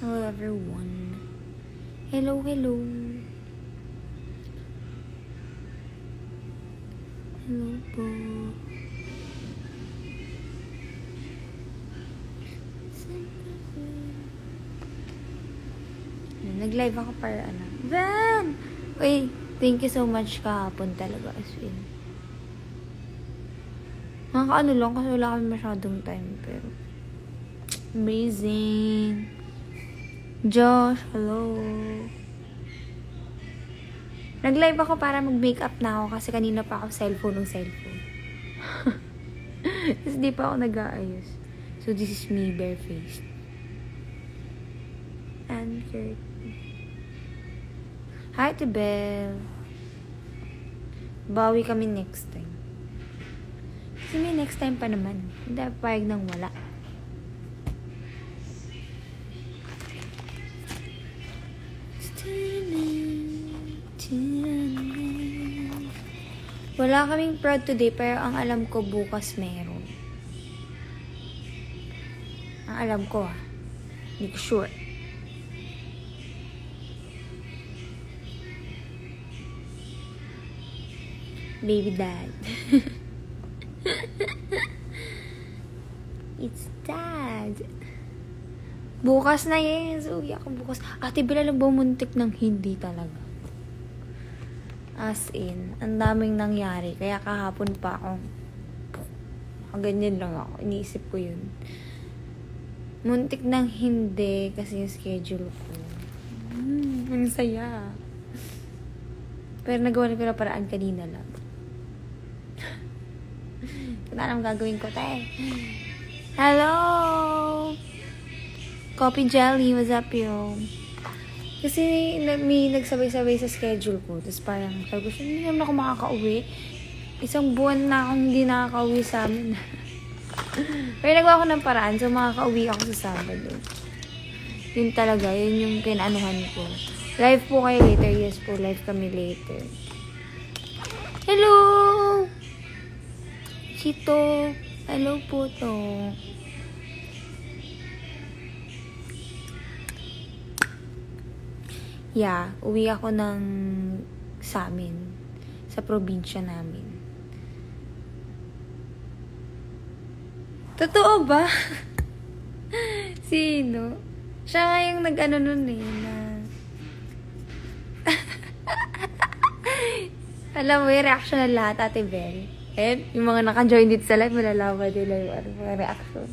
Hello everyone. Hello, hello. Hello po. Nag-live ako para ano. Van! Uy, thank you so much kahapon talaga as in. Nakakaano lang kasi wala kami masyadong time pero amazing. Josh, hello. Nag-live ako para mag-makeup na ako kasi kanina pa ako cellphone. Kasi di pa ako nag-aayos. So this is me barefaced. And Kurt. Hi to Belle. Bawi kami next time. Kasi may next time pa naman. Hindi payag nang wala. Wala kaming prod today, pero ang alam ko bukas meron. Ang alam ko hindi ko sure. Baby dad. It's dad. Bukas na yes. Uy, ako bukas. Ate Bella lang bumuntik ng hindi talaga. As in, ang daming nangyari. Kaya kahapon pa ako ganyan lang ako. Iniisip ko yun. Muntik ng hindi kasi yung schedule ko. Ang saya. Pero nagawa ko na paraan kanina lang. Kung anong gagawin ko, tayo. Hello! Coffee Jelly, what's up, yo? Kasi may nagsabay-sabay sa schedule ko. Tapos parang sabi ko, hindi naman ako makakauwi. Isang buwan na akong hindi nakakauwi sa amin. Pero nagawa ko ng paraan, so makakauwi ako sa Sabado. Yun talaga, yun yung pinaanuhan ko. Live po kayo later. Yes po, live kami later. Hello! Chito! Hello po to. Yeah, uwi ako ng sa amin. Sa probinsya namin. Totoo ba? Sino? Siya nga yung nag-ano nun na... Alam mo yung reaction ng lahat, Ate Belle. Yung mga naka-join dito sa live, malalaman nila yung mga reaction.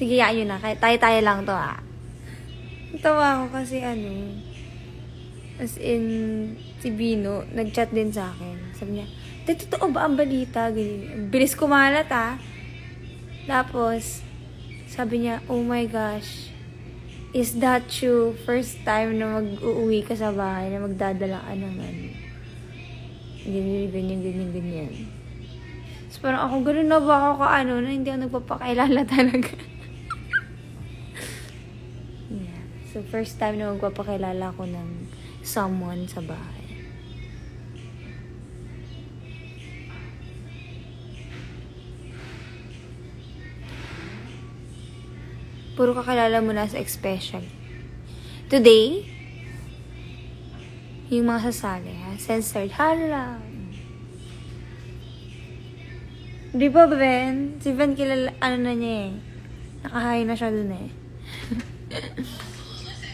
Sige, yun na. Tayo-tayo lang to Tawa ako kasi as in, si Bino, nag-chat din sa akin. Sabi niya, totoo ba ang balita? Ganyan. Bilis kumalat Tapos, sabi niya, oh my gosh, is that true? First time na mag-uuwi ka sa bahay, na magdadala ka ng ganyan. So, parang ako, ganun na ba ako na hindi ako nagpapakilala talaga. So, first time na magpapakilala ko ng someone sa bahay. Puro kakilala mo na sa special. Today, yung mga sasali, censored. Hala! Di ba, Ben? Si Ben kilala, na niya nakahay na siya dun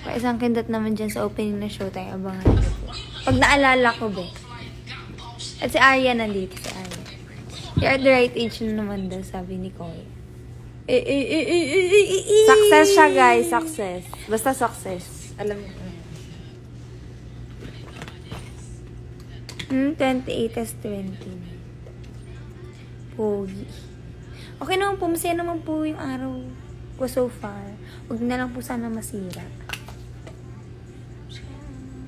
Isang kindat naman dyan sa opening na show tayo. Abangan ko po. Pag naalala ko, be. At si Arya nandito. Si Arya. You're at the right age na naman daw, sabi ni Koy. Success siya, guys. Success. Basta success. Alam mo. 28 as 20. Pogi. Okay naman po. Masaya naman po yung araw ko so far. Huwag na lang po sana masira.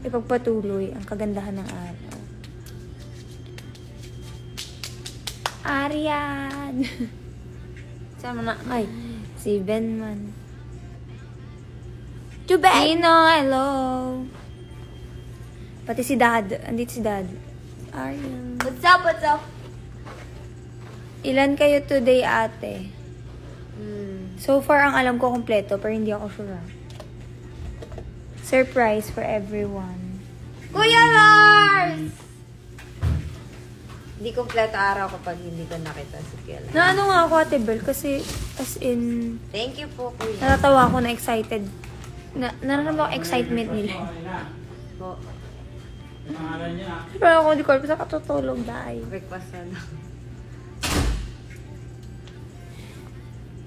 Ipagpatuloy ang kagandahan ng araw. Arian! Sama na. Ay, si Ben man. To Ben! Nino, hello! Pati si Dad. Andito si Dad. Arian. What's up? What's up? Ilan kayo today, ate? So far, ang alam ko kompleto, pero hindi ako sure. Surprise for everyone. Kuya Lars! Hindi kompleto araw kapag hindi ko nakita si Kuya Lars. Na ano nga ako, Ate Bel, kasi as in, Thank you po, Kuya. natatawa ako na excited. Nararamdaman ko excitement nila. Po. Pero ako, hindi ko alam sa katutulog dahil. Breakfast na lang.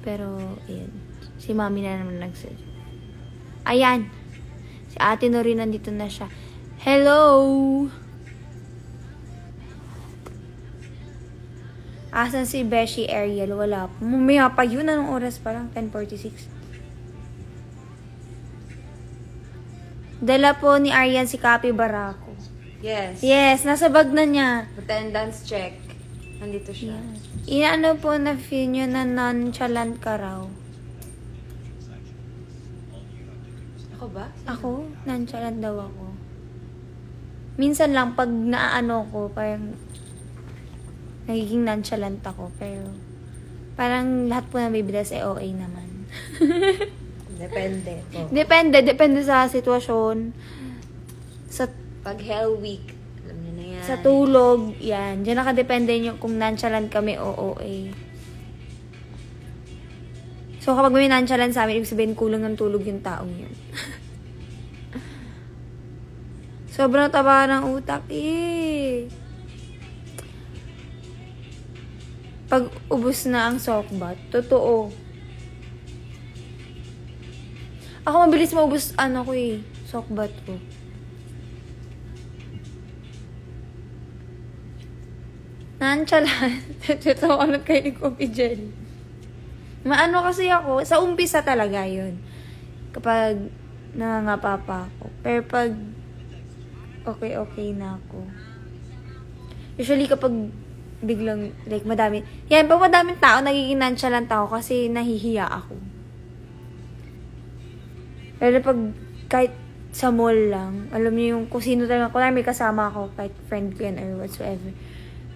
Pero, yun. Si Mami na naman Ayan. Si Ate Nori nandito na siya. Hello! Asan si Beshi Ariel? Wala pa. Mamaya pa yun. Anong oras pa lang? 10:46. Dala po ni Arian si Kapi Barako. Yes. Yes, nasa bag na niya. Attendance check. Nandito siya. Inaano po na feel nyo na nonchalant ka raw? Ako ba? Ako? Nonchalant daw ako. Minsan lang, pag naaano ko, parang nagiging nonchalant ako. Pero, parang lahat po ng baby dolls OA naman. Depende po. Depende sa sitwasyon. Sa Pag Hell Week, alam niyo na yan. sa tulog, yan. Diyan nakadepende nyo kung nonchalant kami o OA. So, kapag may nonchalant sa amin, ibig sabihin kulang ng tulog yung taong yun. Sobrang taba ng utak eh. Pag ubos na ang sockbat, totoo. Ako mabilis maubos, ko eh, sockbat ko. Nonchalant. Totoo ako nagkain ng coffee jelly. Maano kasi ako, sa umpisa talaga yun. Kapag nangangapa pa ako. Pero pag okay na ako. Usually kapag biglang, like madami, yan, pag madaming tao, nagiging nonchalant ako kasi nahihiya ako. Pero pag kahit sa mall lang, alam niyo yung kung sino talaga, kung may kasama ako, kahit friend ko yan or whatsoever,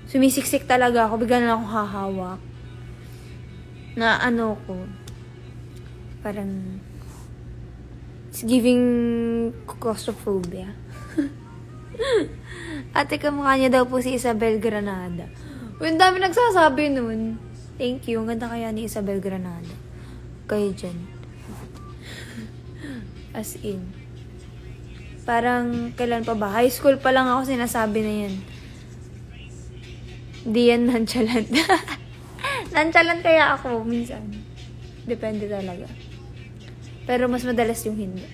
sumisiksik talaga ako, bigla na ako hahawak. Na ko, parang, it's giving claustrophobia. Ate, kamukha niya daw po si Isabel Granada. Uy, ang dami nagsasabi nun. Thank you, ang ganda kaya ni Isabel Granada. Kayo dyan. As in. Parang, kailan pa ba? High school pa lang ako sinasabi na yan. Di yan nonchalant. Nonchalant kaya ako minsan. Depende talaga. Pero mas madalas yung hindi.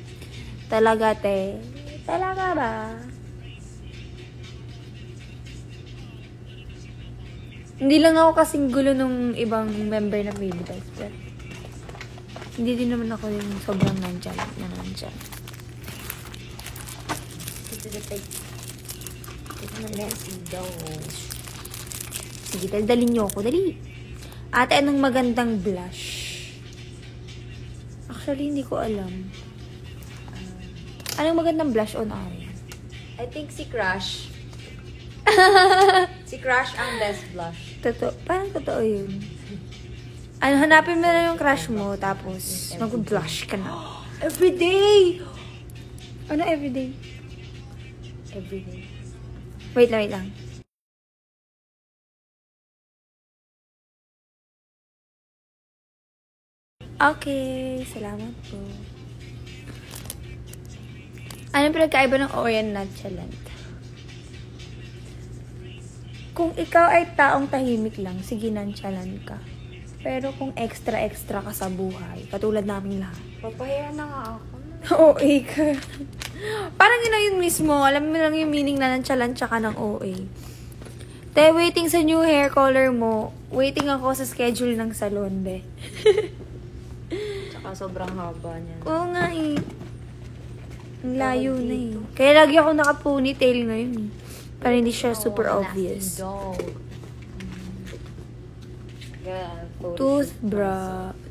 Talaga, te. Talaga ba? Hindi lang ako kasing gulo nung ibang member ng Baby Dolls. Pero hindi din naman ako yung sobrang nonchalant na nonchalant. Sige, daldalin niyo ako. Dali. Ate, anong magandang blush? Actually, hindi ko alam. Anong magandang blush on Arian? I think si Crush. Si Crush ang best blush. Parang totoo yun. Hanapin mo na yung crush mo, tapos mag-blush ka na. Everyday! Ano everyday? Everyday. Wait lang. Okay, salamat po. Anong pinagkaiba ng OA and nonchalant? Kung ikaw ay taong tahimik lang, sige nonchalant ka. Pero kung extra ka sa buhay, katulad naming lahat. Papahiya na nga ako. OA ka. Parang yun mismo. Alam mo lang yung meaning na nonchalant tsaka ng OA. Te, waiting sa new hair color mo. Waiting ako sa schedule ng salon, be. Tsaka sobrang haba niya. Oo nga eh. Ang layo na eh. Kaya lagi ako naka-ponytail ngayon eh. Para hindi siya super obvious.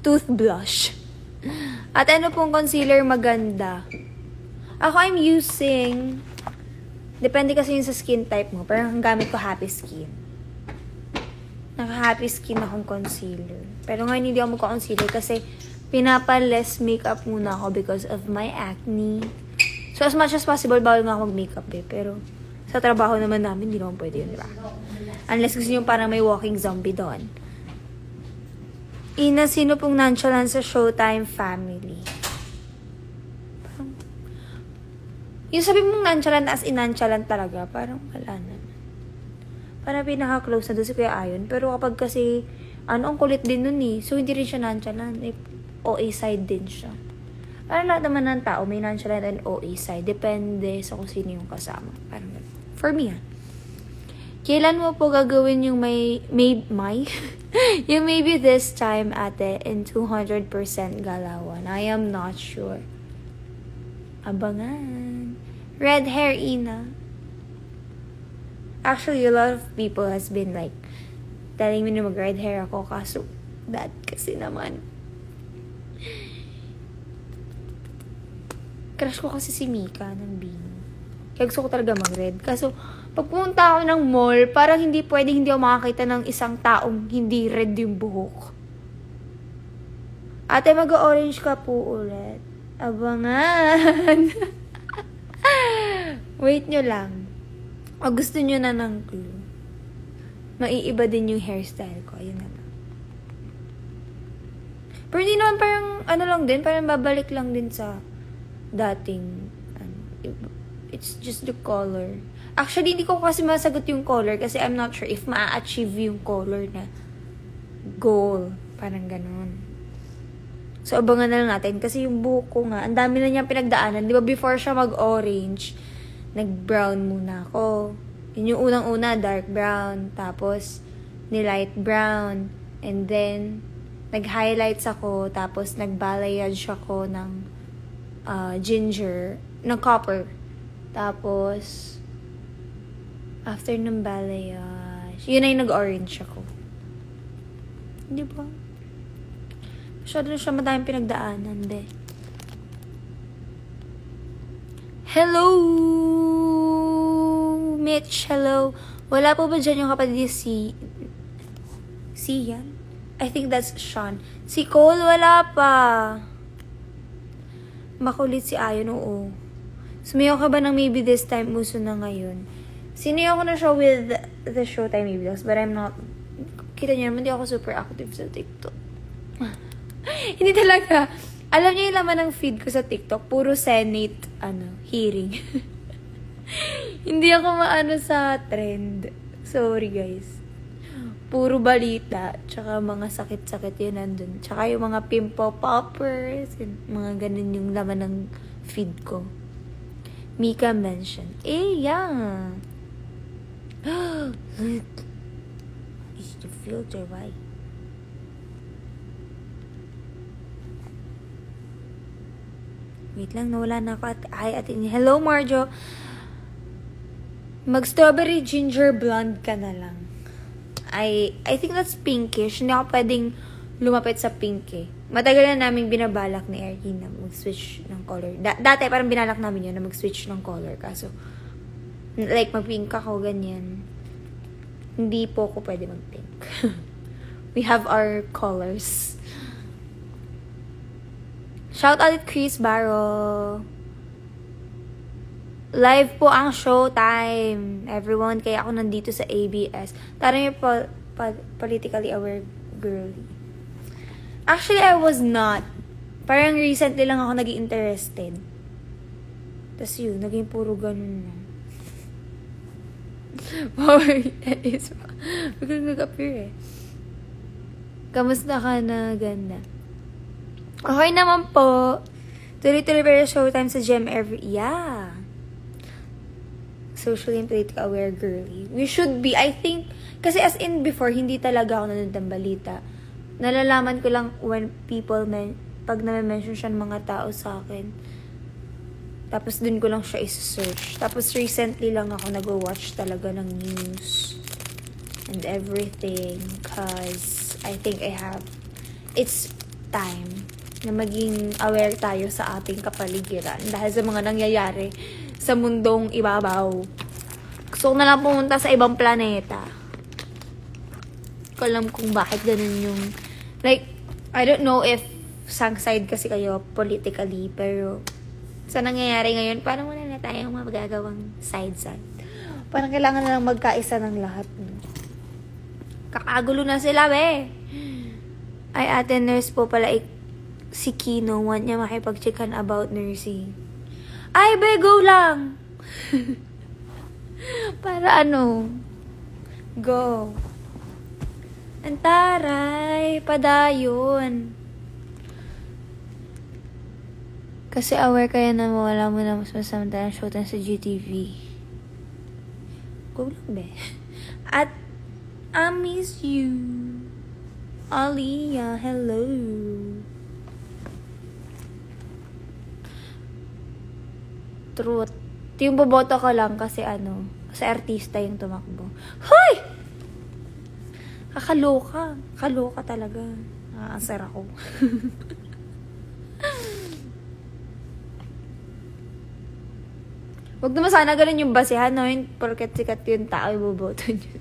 Toothbrush. At ano pong concealer maganda? Ako, I'm using, depende kasi yun sa skin type mo. Parang ang gamit ko happy skin. Naka-happy skin akong concealer. Pero ngayon hindi ako magka-concealer kasi pinapa-less makeup muna ako because of my acne. So, as much as possible, bawal nga ako mag-makeup eh. Pero, sa trabaho naman namin, hindi naman pwede yun, di ba? Unless gusto nyo parang may walking zombie doon. Ina, sino pong nonchalant sa Showtime family? Parang, yung sabi mong nonchalant as in nonchalant talaga, parang wala na. Parang pinaka-close na doon si Kuya Ayon. Pero kapag kasi, ang kulit din nun eh. So, hindi rin siya nonchalant. OA side din siya. Parang lahat naman ng tao, may nonchalant and OA side. Depende sa kung sino yung kasama. Parang for me, kailan mo po gagawin yung yung maybe this time, ate, in 200% galawan? I am not sure. Abangan. Red hair, Ina. Actually, a lot of people has been like, telling me na mag-red hair ako. Kaso, that kasi naman. Crush ko kasi si Mika ng Bino. Kaya gusto ko talaga mag-red. Kaso, pag pumunta ako ng mall, parang hindi pwedeng hindi ako makakita ng isang taong hindi red yung buhok. Ate, mag-orange ka po ulit. Abangan. Wait nyo lang. O gusto nyo na ng clue. Maiiba din yung hairstyle ko. Ayun na lang. Pero hindi naman parang, lang din, parang babalik lang din sa dating, it's just the color. Actually, hindi ko kasi masagot yung color kasi I'm not sure if ma-achieve yung color na goal. Parang ganun. So, abangan na lang natin kasi yung buhok ko nga, ang dami na niyang pinagdaanan. Di ba before siya mag-orange, nag-brown muna ako. Yun yung unang-una, dark brown. Tapos, ni-light brown. And then, nag-highlights ako. Tapos, nag-balayage ako ng ginger, ng copper. Tapos, after ng balayage, yun ay nag-orange ako. Hindi ba? Masyado na siya madaming pinagdaanan, be. Hello! Mitch, hello. Wala po ba dyan yung kapatid si yan? I think that's Sean. Si Cole, wala pa. Makulit si Ayon, oo. Sumayaw ka ba ng maybe this time, uso na ngayon? Sinayaw ko na siya with the Showtime videos, but I'm not, kita niyo naman, hindi ako super active sa TikTok. Hindi talaga. Alam niyo yung laman ng feed ko sa TikTok, puro Senate, hearing. Hindi ako maano sa trend. Sorry, guys. Puro balita, tsaka mga sakit-sakit yun nandun. Tsaka yung mga pimple poppers, mga ganun yung laman ng feed ko. Mika mentioned. Yeah. Is the filter right? Wait lang, nawala na ako. Hello, Marjo. Mag-strawberry ginger blonde ka na lang. I think that's pinkish. Hindi ako pwedeng lumapit sa pink eh. Matagal na namin binabalak ni Erky na mag-switch ng color. Dati parang binalak namin yun na mag-switch ng color. Kaso, like mag-pink ako, ganyan. Hindi po ako pwede mag-pink. We have our colors. Shout out at Chris Barrow. Live po ang Showtime. Everyone, kaya ako nandito sa ABS. Tara yung politically aware girly. Actually, I was not. Parang recently lang ako naging interested. Tapos yun, naging puro ganun na. Power is biglang nag-appear eh. Kamusta ka na ganda? Okay naman po. Tuloy-tuloy pero Showtime sa Gem yeah. Socially and politically aware girly. We should be, I think, kasi as in before, hindi talaga ako nanonood ng balita. Nalalaman ko lang when people, pag na-mention siya ng mga tao sa akin. Tapos dun ko lang siya isa-search. Tapos recently lang ako nag-watch talaga ng news and everything. Cause I think it's time na maging aware tayo sa ating kapaligiran. Dahil sa mga nangyayari sa mundong ibabaw. Gusto ko na lang pumunta sa ibang planeta. Ko alam kung bakit ganun yung... Like, I don't know if sang side kasi kayo politically, pero Sa nangyayari ngayon, parang wala na tayong magagawang side-side. Parang kailangan na lang magkaisa ng lahat. Kakagulo na sila, be. Ay, ate nurse po pala, si Kino, want niya makipag-checkan about nursing. Ay, be, go lang! Para ano? Go. Antaray, padayon. Kasi aware kayo na mawala mo na mas masamantalang showtime sa GTV. Go lang, be. At, I miss you. Aliyah, hello. Truth. Yung boboto ko lang kasi kasi artista yung tumakbo. Hoy! Kakaloka. Kaloka talaga. Answer ako. Huwag naman sana ganun yung basehan, no? Porket sikat yung tao, iboboto nyo.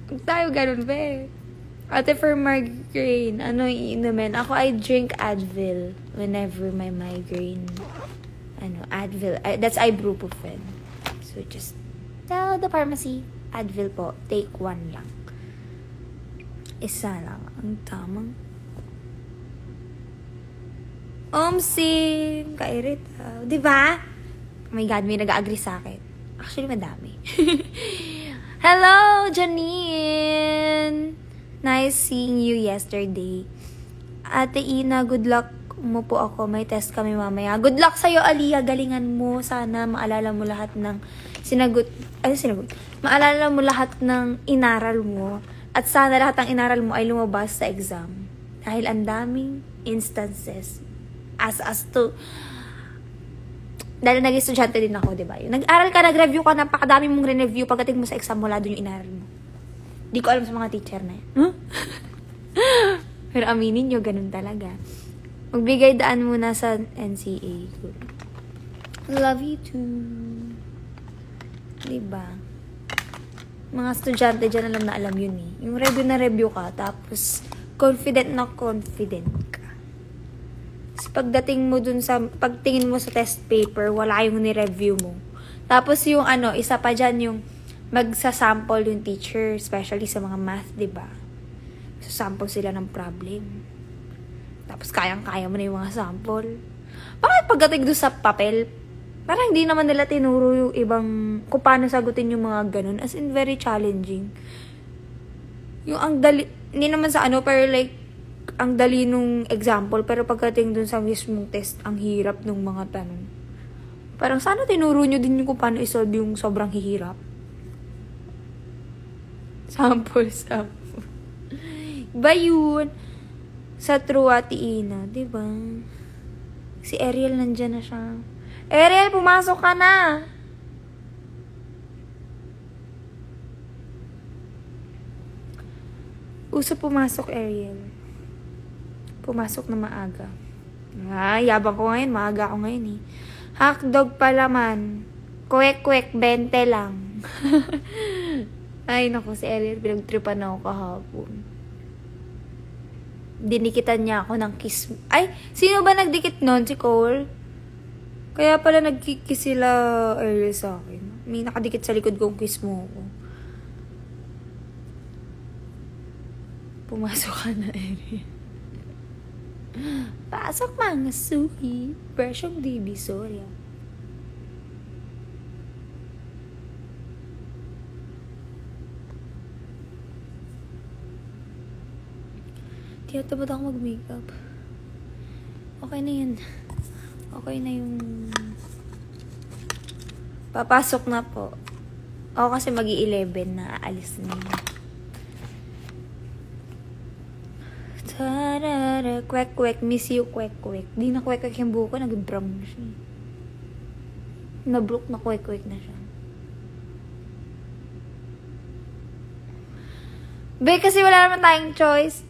Huwag tayo ganun, be. Ate, for migraine, ano iinumin? Ako, I drink Advil whenever my migraine. Advil. That's ibuprofen. So, just tell the pharmacy, Advil po, take 1 lang. Isa lang ang tamang. Omsim! Kairita. Diba? Oh my God, may nag-agree sa akin. Actually, madami. Hello, Janine! Nice seeing you yesterday. Ate Ina, good luck mo po ako. May test kami mamaya. Good luck sa'yo, Aliyah. Galingan mo. Sana maalala mo lahat ng Maalala mo lahat ng inaral mo. At sana lahat ng inaral mo ay lumabas sa exam. Dahil ang daming instances dahil naging estudyante din ako, di ba? Nag-aral ka, nag-review ka, napakadami mong re-review pagdating mo sa exam, wala doon yung inaral mo. Di ko alam sa mga teacher na yan. Huh? Pero aminin nyo, ganun talaga. Magbigay daan muna sa NCA. Love you too. Diba? Mga estudyante dyan, alam yun eh. Yung review na review ka, tapos confident na confident ka. Pagdating mo dun pagtingin mo sa test paper, wala yung ni-review mo. Tapos yung isa pa dyan, yung magsasample yung teacher, especially sa mga math, diba? Sasample sila ng problem. Tapos kayang-kaya mo na yung mga sample. Bakit pagdating dun sa papel, parang hindi naman nila tinuro yung ibang, kung paano sagutin yung mga ganun. As in, very challenging. Yung ang dali, hindi naman sa pero like, ang dali nung example, pero pagdating dun sa mismong test, ang hirap nung mga tanong. Parang sana tinuro nyo din yung kung paano isolve yung sobrang hihirap. Sample. Ba yun? Sa True Ate Ina, diba? Si Ariel nandyan na siya. Ariel, pumasok ka na! Uso pumasok, Ariel. Pumasok na maaga. Yabang ko ngayon. Maaga ako ngayon eh. Hotdog pala man. Kwek-kwek, 20 lang. Ay, naku, si Ariel, pinagtripan ako kahapon. Dinikitan niya ako ng kiss. Ay, sino ba nagdikit nun? Si Cole? Kaya pala nagkikiss sila earlier sa akin. May nakadikit sa likod kong kiss mo ako. Pumasok ka na, Ariel. Pasok mga suki. Presyong Divisoria. Tinatamad ako mag-makeup. Okay na yun. Okay na yung... Papasok na po. Ako kasi mag-11 na aalis na yun. Tarara, kwek-kwek, miss you, kwek-kwek. Di na kwek-kwek yung buko, nag-brown na siya. Na-broke na kwek-kwek na siya. Be, kasi wala naman tayong choice.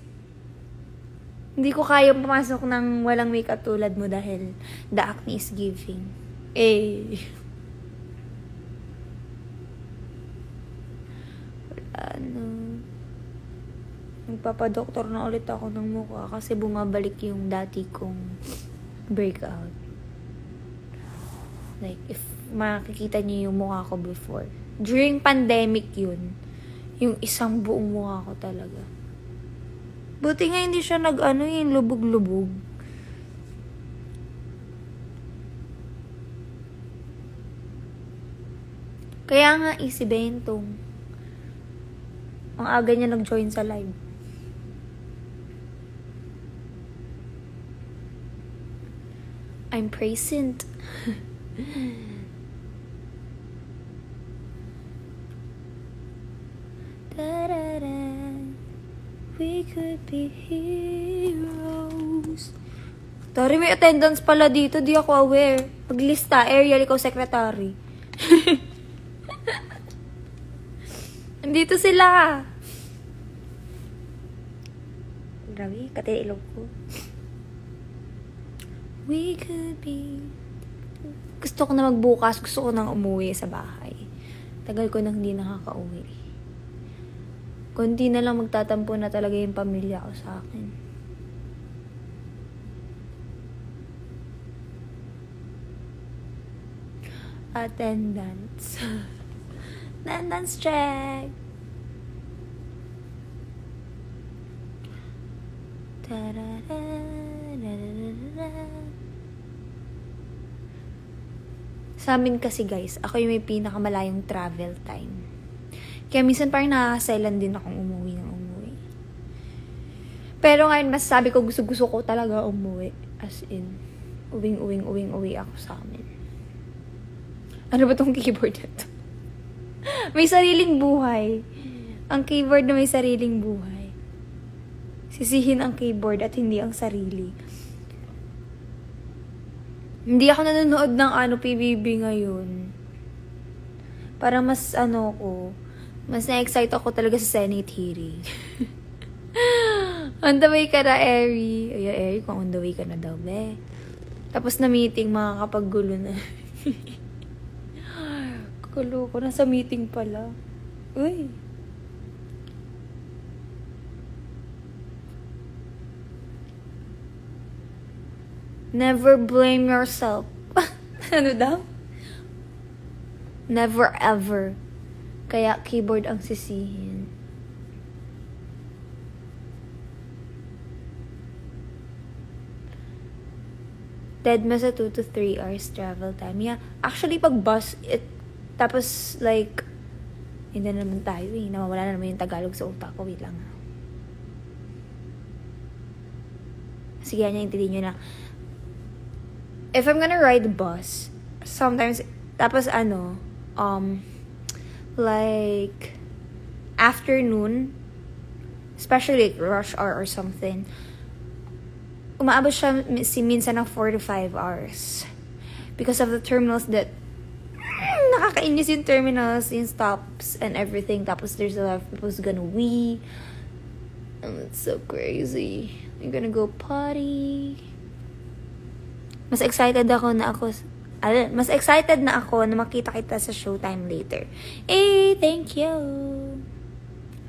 Hindi ko kayang pumasok ng walang makeup tulad mo dahil the acne is giving. Magpapadoktor na ulit ako ng mukha kasi bumabalik yung dati kong breakout. Like, if makikita niyo yung mukha ko before. During pandemic yun. Yung isang buong mukha ko talaga. Buti nga hindi siya yung lubog-lubog. Kaya nga, easy bentong. Ang aga niya nag-join sa live. I'm present. We could be heroes. Tari, may attendance pala dito. Di ako aware. Paglista, Ariel, ikaw secretary. Andito sila. Grabe, katilog ko. We could be... Gusto ko na magbukas. Gusto ko nang umuwi sa bahay. Tagal ko nang hindi nakaka-uwi. Kunti na lang magtatampo na talaga yung pamilya ko sa akin. Attendance. Attendance check. Sa amin kasi guys, ako yung may pinakamalayong travel time. Kaya minsan parang nakakasailan din akong umuwi ng umuwi. Pero ngayon, masasabi ko gusto ko talaga umuwi. As in, uwing ako sa amin. Ano ba tong keyboard na to? May sariling buhay. Ang keyboard na may sariling buhay. Sisihin ang keyboard at hindi ang sarili. Hindi ako nanonood ng PBB ngayon. Parang mas mas na-excite ako talaga sa Senate hearing. On the way ka na, Eri. Ay, Eri, kung on the way ka na daw, be. Tapos na meeting, makakapaggulo na. Kagulo ko, nasa meeting pala. Uy. Never blame yourself. Ano daw? Never ever. Kaya keyboard ang sisihin. Dead mo sa 2 to 3 hours travel time. Yeah. Actually, pag bus, tapos like, hindi na naman tayo eh. Nawawala na naman yung Tagalog sa utak ko. Wait lang. Sige, intindihin nyo na. If I'm gonna ride the bus, sometimes, tapos like afternoon, especially like rush hour or something, umaabot siya minsan ng 4 to 5 hours because of the terminals that nakakainis yung terminals, yung stops and everything. Tapos there's a lot of people who's gonna wee and it's so crazy. I'm gonna go potty. Mas excited na ako na makita kita sa Showtime later. Thank you.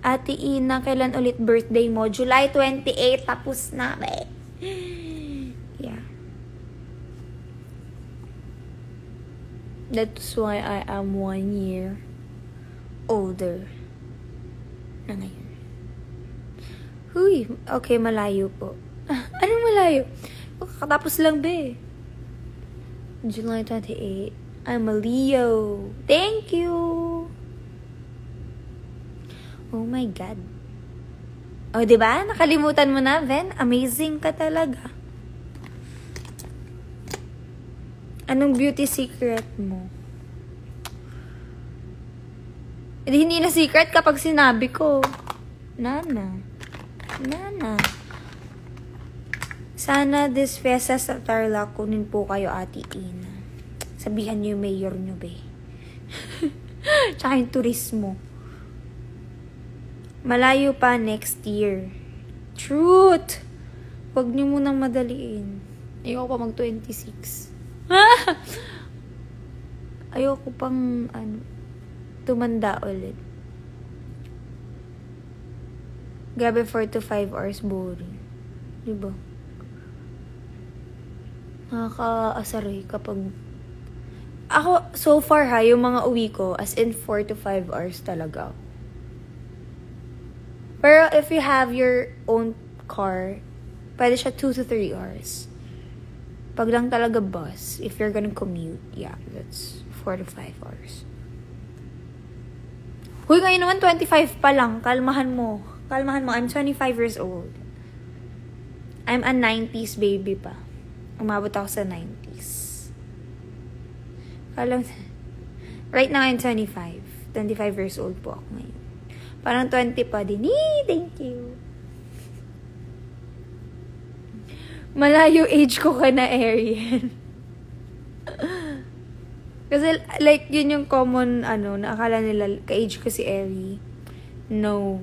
Ate Ina, kailan ulit birthday mo? July 28, tapos na. Yeah. That's why I am 1 year older na ngayon. Huy, okay, malayo po. Anong malayo? Kakatapos lang, be. July 28. I'm a Leo. Thank you. Oh my God. Oh, diba? Nakalimutan mo na, Ven. Amazing ka talaga. Anong beauty secret mo? Hindi na secret kapag sinabi ko. Nana. Sana this festa sa Tarlac, kunin po kayo, Ate Ina. Sabihan niyo yung mayor niyo, be. Tsaka yung turismo. Malayo pa next year. Truth! Huwag niyo munang madaliin. Ayoko pa mag-26. Ayoko pang, tumanda ulit. Grabe, 4 to 5 hours boring. Diba? Nakaka-asaray kapag... Ako, so far yung mga uwi ko, as in 4 to 5 hours talaga. Pero if you have your own car, pwede siya 2 to 3 hours. Pag lang talaga bus, if you're gonna commute, yeah, that's 4 to 5 hours. Huy, ngayon naman 25 pa lang. Kalmahan mo. I'm 25 years old. I'm a 90s baby pa. Umabot ako sa 90s. Right now, I'm 25. 25 years old po ako ngayon. Parang 20 pa din. Thank you. Malayo age ko ka na, Arian. Kasi, like, yun yung common, na akala nila, ka-age ko si Eri. No.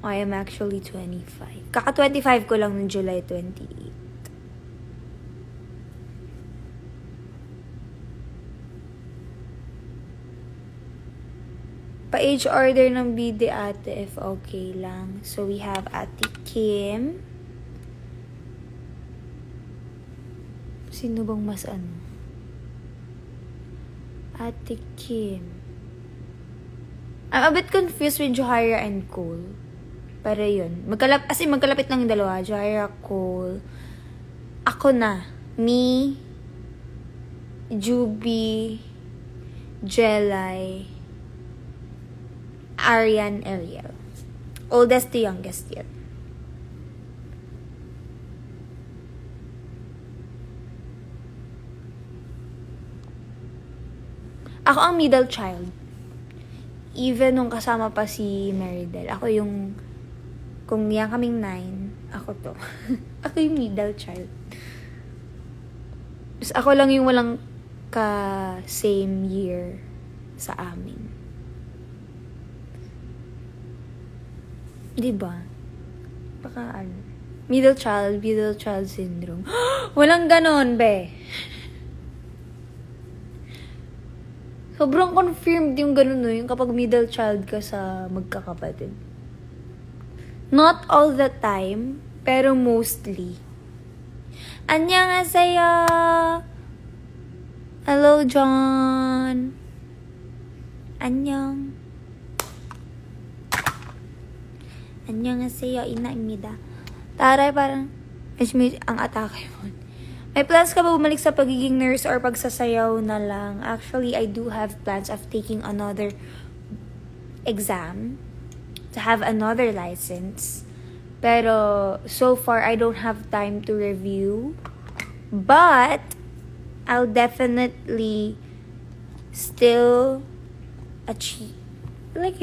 I am actually 25. Kaka-25 ko lang noong July 28. Pa-age order ng bide ate, if okay lang. So, we have Ate Kim. Sino bang mas Ate Kim. I'm a bit confused with Johaira and Cole. Pero yun. Magkalapit lang yung dalawa. Johaira, Cole. Ako na. Me. Juby. Jelay. Arian, Ariel. Oldest to youngest yet. Ako ang middle child. Even nung kasama pa si Meridel. Ako yung, kung yan kaming 9, ako to. Ako yung middle child. Tapos ako lang yung walang ka-same year sa amin. Diba? Baka middle child syndrome. Walang ganon, be. Sobrang confirmed yung ganun, no? Yung kapag middle child ka sa magkakapatid. Not all the time, pero mostly. Annyeonghaseyo! Hello, John! Annyeong! Annyeonghaseyo, inaimida. Taray, parang, ang atake mo. May plans ka ba bumalik sa pagiging nurse or pagsasayaw na lang? Actually, I do have plans of taking another exam to have another license. Pero, so far, I don't have time to review. But, I'll definitely still achieve. Like,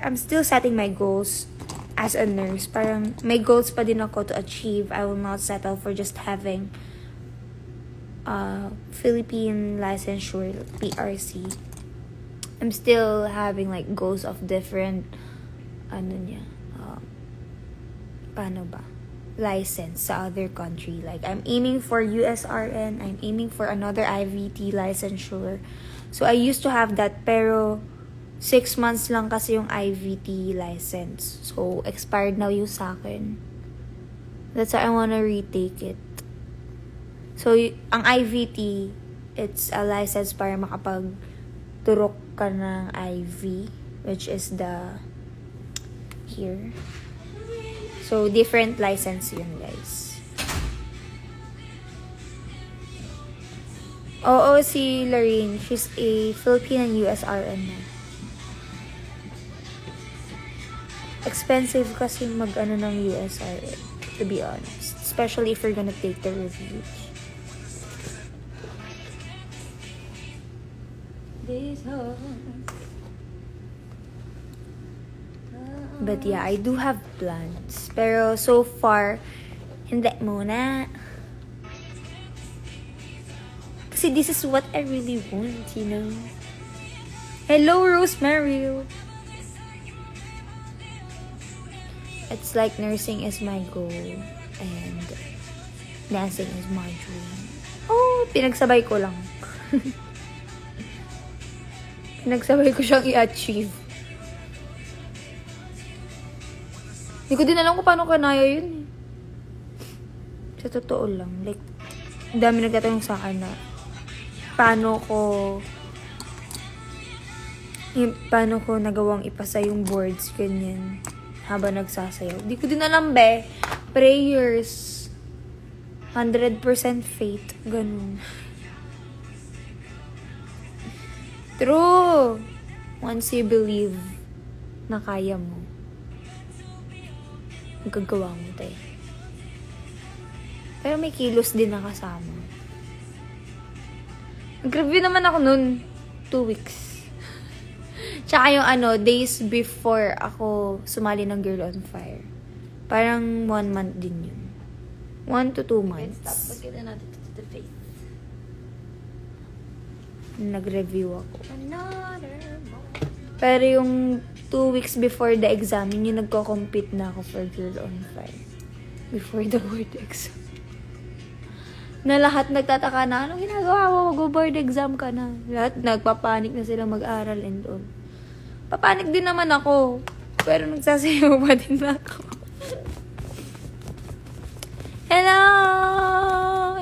I'm still setting my goals as a nurse. Parang may goals pa din ako to achieve. I will not settle for just having Philippine licensure, PRC. I'm still having like goals of different license sa other country. Like I'm aiming for USRN, I'm aiming for another IVT licensure. So I used to have that, pero 6 months lang kasi yung IVT license. So, expired now yung sa akin. That's why I wanna retake it. So, ang IVT, it's a license para makapagturok ka ng IV, which is here. So, different license yun, guys. Oo, si Lorraine, she's a Philippine and USRN na. Expensive kasi ng USRN, to be honest. Especially if you're gonna take the reviews. But yeah, I do have plans. Pero so far, hindi muna. Kasi this is what I really want, you know? Hello, Rosemary! It's like nursing is my goal and dancing is my dream. Oh, pinagsabay ko lang. Pinagsabay ko siyang i-achieve. Hindi ko din alam kung paano kanaya yun. Sa totoo lang. Like, dami nagtatanong sa akin na paano ko nagawang ipasa yung boards, ganyan, habang nagsasayaw. Di ko din alam, be. Prayers. 100% faith. Ganun. True. Once you believe na kaya mo, magagawa mo tayo. Pero may kilos din na kasama. Nag-review naman ako nun. 2 weeks. Tsaka yung days before ako sumali ng Girl on Fire. Parang 1 month din yun. 1 to 2 months. Stop. Pagkita natin to the face. Nag-review ako. Pero yung 2 weeks before the exam, yun yung nagko-compete na ako for Girl on Fire. Before the board exam. Na lahat nagtataka na, anong ginagawa mo? Mag-board exam ka na. Lahat nagpapanik na sila mag-aral and all. Papanik din naman ako. Pero nagsasayaw pa din ako. Hello!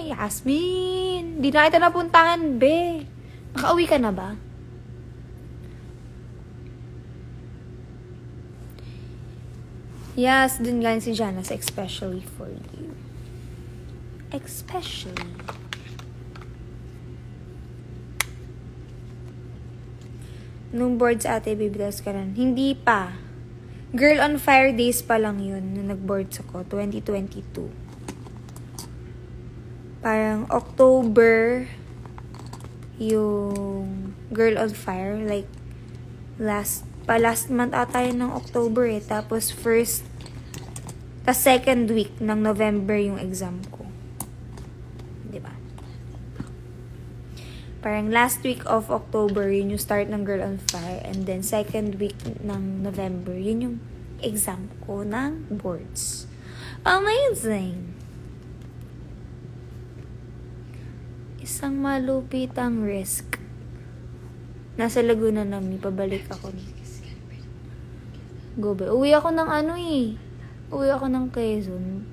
Yasmin! Di na kita napuntahan, be. Nakauwi ka na ba? Yes, dun galing si Janice, especially for you. Especially. Nung boards ate, bibitas ka rin. Hindi pa. Girl on Fire days pa lang yun, nung nag-boards ako, 2022. Parang October, yung Girl on Fire, like, last month ata yun ng October eh. Tapos second week ng November yung exam ko. Diba? Parang last week of October, yun yung start ng Girl on Fire. And then second week ng November, yun yung exam ko ng boards. Amazing! Isang malupitang risk. Nasa Laguna namin, pabalik ako. Gobe. Uwi ako ng Uwi ako ng Quezon.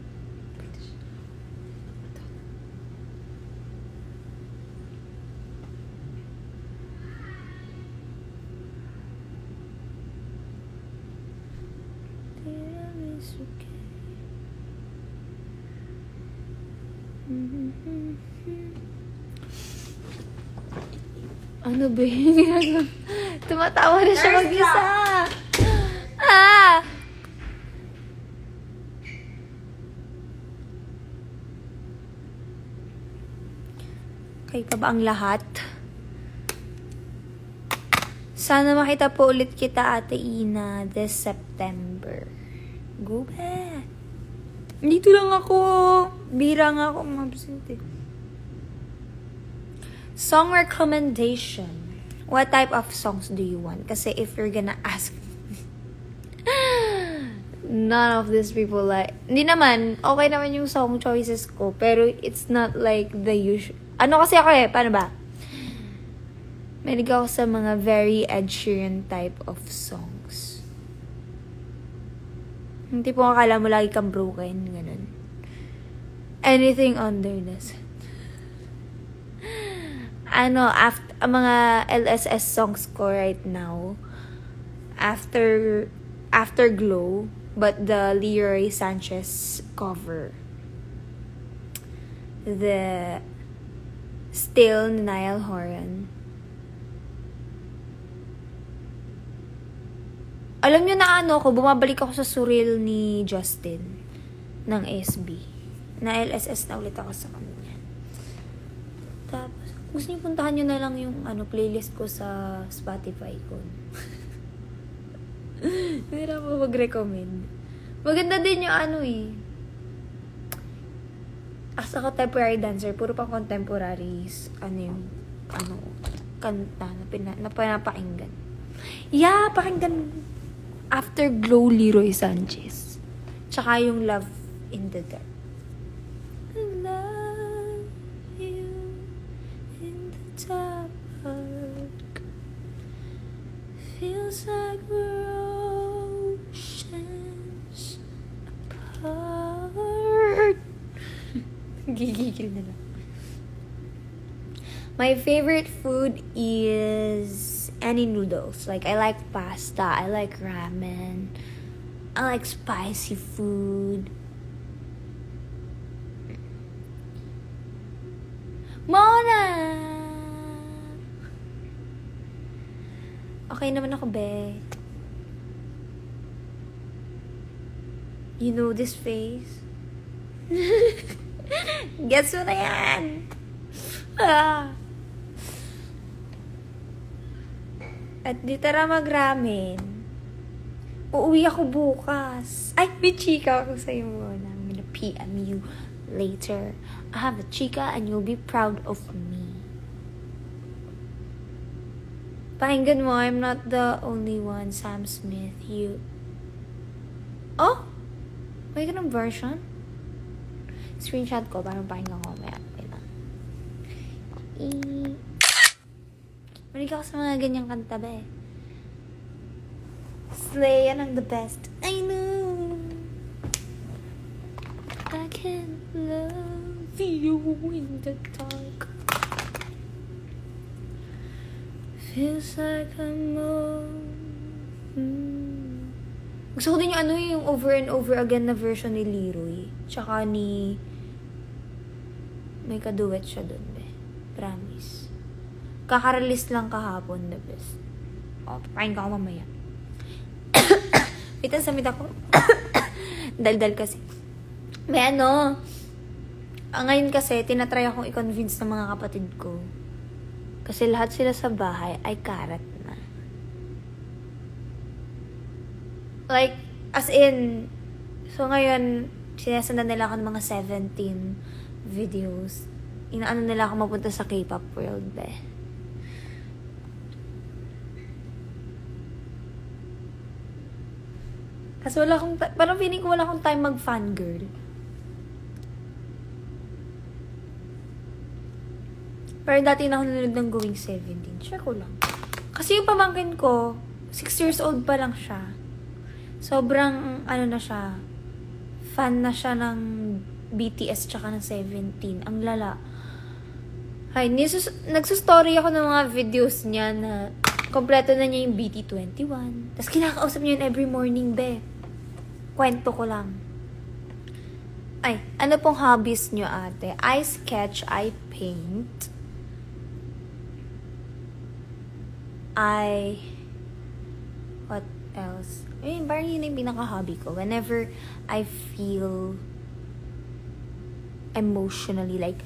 Ano ba yun? Tumatawa na siya mag-isa. Ah! Okay pa ba ang lahat? Sana makita po ulit kita, Ate Ina, this September. Go back. Dito lang ako. Bira nga ako mabsent eh. Song recommendation. What type of songs do you want? Kasi if you're gonna ask none of these people like, hindi naman, okay naman yung song choices ko, pero it's not like the usual. Ano kasi ako eh, paano ba? Mahilig ako sa mga very Ed Sheeran type of songs. Hindi po akala mo lagi kang broken, ganun. Anything under the sun. Mga LSS songs ko right now, After Glow, but the Leroy Sanchez cover. The Still ni Niall Horan. Alam niyo na bumabalik ako sa Surreal ni Justin ng SB. Na LSS na ulit ako sa kanya. Tapos, gusto niyo puntahan niyo na lang yung playlist ko sa Spotify ko. Hindi na po mag-recommend. Maganda din yung as a contemporary dancer, puro pang contemporaries, kanta na pinapakinggan. Yeah, pakinggan After Glow, Leroy Sanchez. Tsaka yung Love in the Dark. I love you in the dark. Feels like we're oceans apart. Gigigil na lang. My favorite food is any noodles. Like, I like pasta. I like ramen. I like spicy food. Mona! Okay naman ako, be. You know this face? Guess mo na yan! Ah. At di tara mag-ramen. Uuwi ako bukas. Ay, may chika ako sa'yo muna. I'm gonna PM you later. I have a chika and you'll be proud of me. Pakinggan mo, I'm not the only one, Sam Smith. You... Oh? May ganun version? Screenshot ko, parang pakinggan ko. Wait lang. Marig ako sa mga ganyang kanta ba eh. Slay, yan ang the best. I know. I can't love you in the dark. Feels like I'm Gusto ko din yung yung over and over again na version ni Leroy. Tsaka ni... May kaduet siya dun, be. Promise. Kaka-release lang kahapon, the best. Oh, papain ka ako mamaya. Wait, ang samit ako. Dal-dal kasi. May ngayon kasi, tinatry akong i-convince ng mga kapatid ko. Kasi lahat sila sa bahay ay karat na. Like, as in, so ngayon, sinasandan nila ako ng mga 17 videos. Inaano nila ako mapunta sa K-pop world, be. Kasi wala akong, parang feeling ko wala akong time mag-fangirl. Pero dati na ako nanonood ng Going 17. Share ko lang. Kasi yung pamangkin ko, 6 years old pa lang siya. Sobrang, na siya, fan na siya ng BTS tsaka ng 17. Ang lala. Ay, nagsustory ako ng mga videos niya na kompleto na niya yung BT21. Tapos kinakausap niya yun every morning, be. Kwento ko lang. Ay, ano pong hobbies niyo, ate? I sketch, I paint. What else? Parang yun yung pinaka-hobby ko. Whenever I feel emotionally, like,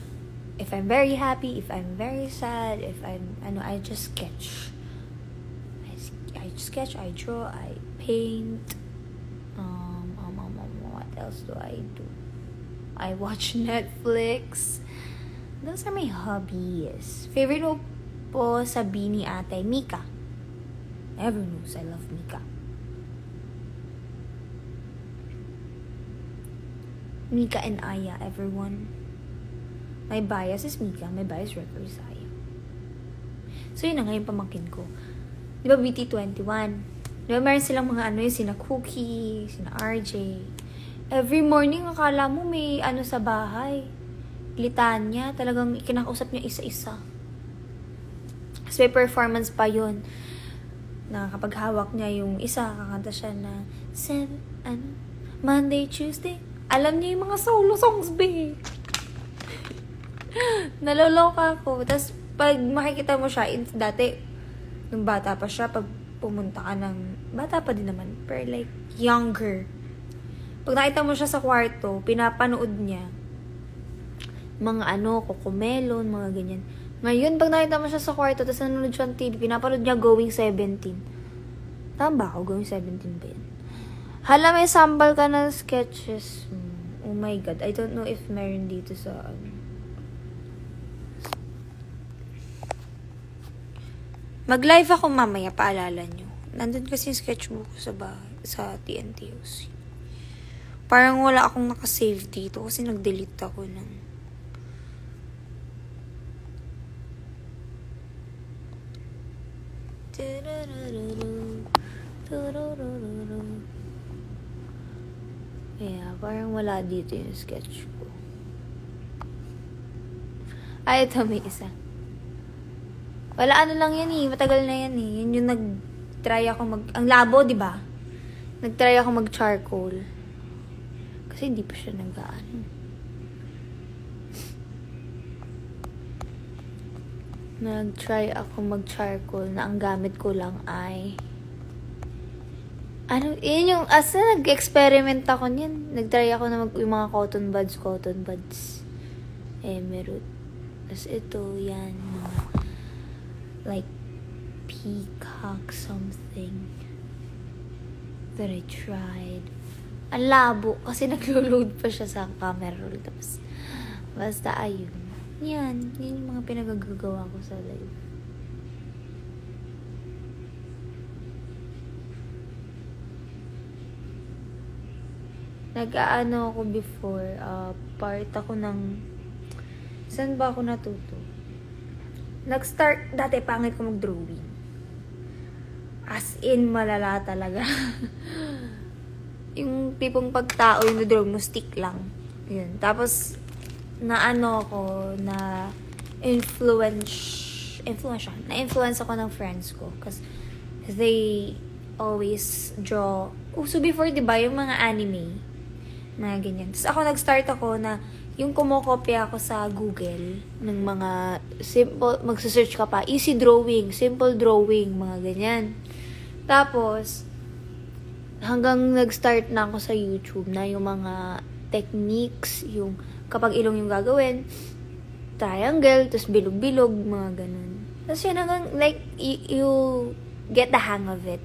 if I'm very happy, if I'm very sad, if I'm, I just sketch. I sketch, I draw, I paint. What else do I do? I watch Netflix. Those are my hobbies. Favorite mo po sabi ni ate, Mika. Everyone knows I love Mika. Mika and Aya, everyone. My bias is Mika, my bias record is Aya. So yun na nga yung pamangkin ko. Di ba BT21? Di ba meron silang mga yung sina Cookie, sina RJ. Every morning, akala mo may sa bahay. Litanya, talagang kinakausap niya isa-isa. Kasi may performance pa yun. Na kapag hawak niya yung isa, kakanta siya na Monday, Tuesday. Alam niya yung mga solo songs, be. Naloloka ako. Tapos, pag makikita mo siya, dati, nung bata pa siya, pag pumunta ka ng, bata pa din naman, pero like, younger. Pag nakita mo siya sa kwarto, pinapanood niya mga Cocomelon, mga ganyan. Ngayon, pag nakita mo siya sa kwarto, tapos nanonood siya ng TV, pinapanood niya Going 17. Tama ba ako? Going 17 ba yan? Hala, may sample ka ng sketches. Oh my God. I don't know if meron dito sa Mag-live ako mamaya, paalala nyo. Nandun kasi yung sketchbook ko sa TNTOC. Parang wala akong nakasave dito kasi nag-delete ako ng yeah, parang wala dito yung sketch ko. Ay, ito may isa. Wala ano lang yan eh. Matagal na yan eh. Yun yung nag-try ako ang labo, di ba? Nag-try ako mag-charcoal. Kasi hindi pa siya nag-ano. Nag-try ako mag-charcoal na ang gamit ko lang ay yun yung, nag-experiment ako niyan. Nag-try ako na yung mga cotton buds. Emerald. Tapos ito, yan, mga, like, peacock something that I tried. Ang labo, kasi naglo-load pa siya sa camera roll. Tapos, basta ayun. Yan yung mga pinagagagawa ko sa live. Nag-aano ako before, part ako ng, saan ba ako natuto? Nag-start, dati pangit ko mag-drawing. As in, malala talaga. Yung tipong pagtao, yung drawing mo, stick lang. Yun. Tapos, na-influence ako ng friends ko. Kasi, they always draw. So before, diba, yung mga anime, mga ganyan. Tapos ako, nag-start ako na, yung kumokopya ako sa Google, ng mga simple, magsasearch ka pa, easy drawing, simple drawing, mga ganyan. Tapos, hanggang nag-start na ako sa YouTube na yung mga techniques, yung kapag ilong yung gagawin, triangle, tapos bilog-bilog, mga ganun. Tapos yun hanggang, like, you get the hang of it.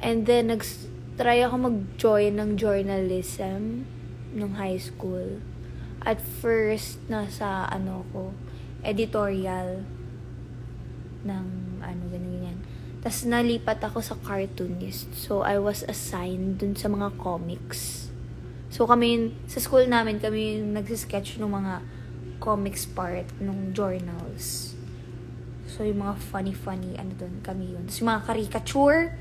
And then, nag-try ako mag-join ng journalism nung high school. At first, nasa, editorial ng, ganyan. Tapos, nalipat ako sa cartoonist. So, I was assigned dun sa mga comics. So, kami, sa school namin, kami nagsisketch ng mga comics part ng journals. So, yung mga funny, dun, kami yun. Tapos, yung mga caricature,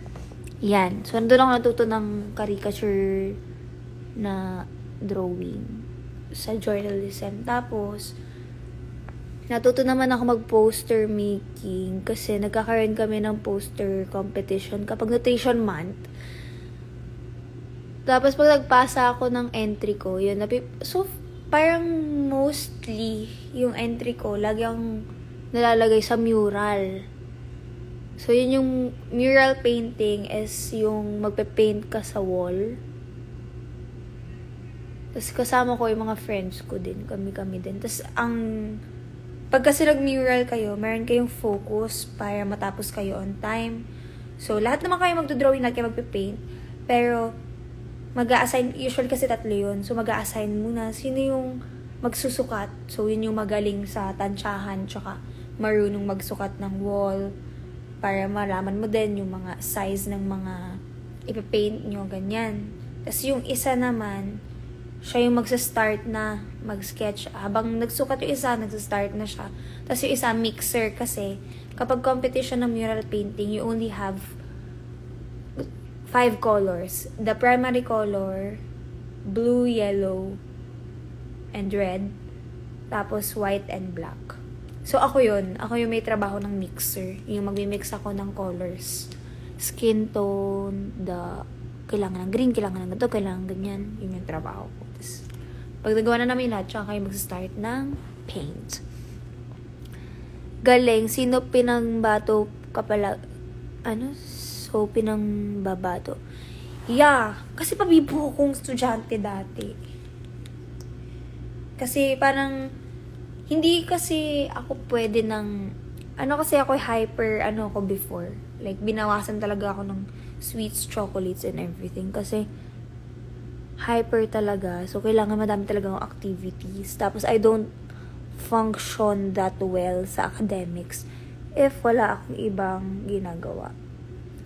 yan. So, nandun ako natuto ng caricature na drawing sa journalism. Tapos, natuto naman ako mag-poster making kasi nagkakaroon kami ng poster competition kapag Nutrition Month. Tapos, pag nagpasa ako ng entry ko, yun, so, parang mostly, yung entry ko, lagi ang nalalagay sa mural. So, yun yung mural painting is yung magpe-paint ka sa wall. Tapos, kasama ko yung mga friends ko din. Kami din. Tapos, pag kasi nag-mural kayo, meron kayong focus para matapos kayo on time. So, lahat naman kayo magdodrawing, lahat kayo magpe-paint. Pero, mag-a-assign, usually kasi 3 yun. So, mag-a-assign muna. Sino yung magsusukat? So, yun yung magaling sa tansyahan, tsaka marunong magsukat ng wall para malaman mo din yung mga size ng mga ipapaint nyo, ganyan. Tapos, yung isa naman, siya yung magsa-start na mag-sketch. Habang nagsukat yung isa, nagsa-start na siya. Tapos yung isa, mixer kasi kapag competition ng mural painting, you only have 5 colors. The primary color, blue, yellow, and red. Tapos white and black. So ako yun. Ako yung may trabaho ng mixer. Yung magmi-mix ako ng colors. Skin tone, kailangan ng green, kailangan ng ganito, kailangan ganyan. Yun yung trabaho ko. Tapos, pag nagawa na namin lahat, tsaka kayo mag-start ng paint. Galing, sino pinangbato ka pala? So, pinangbabato. Yeah, kasi pabibo kong estudyante dati. Kasi parang, hindi kasi ako pwede ng, kasi ako hyper, ako before. Like, binawasan talaga ako ng sweets, chocolates, and everything. Kasi, hyper talaga. So, kailangan madami talaga ng activities. Tapos, I don't function that well sa academics if wala akong ibang ginagawa.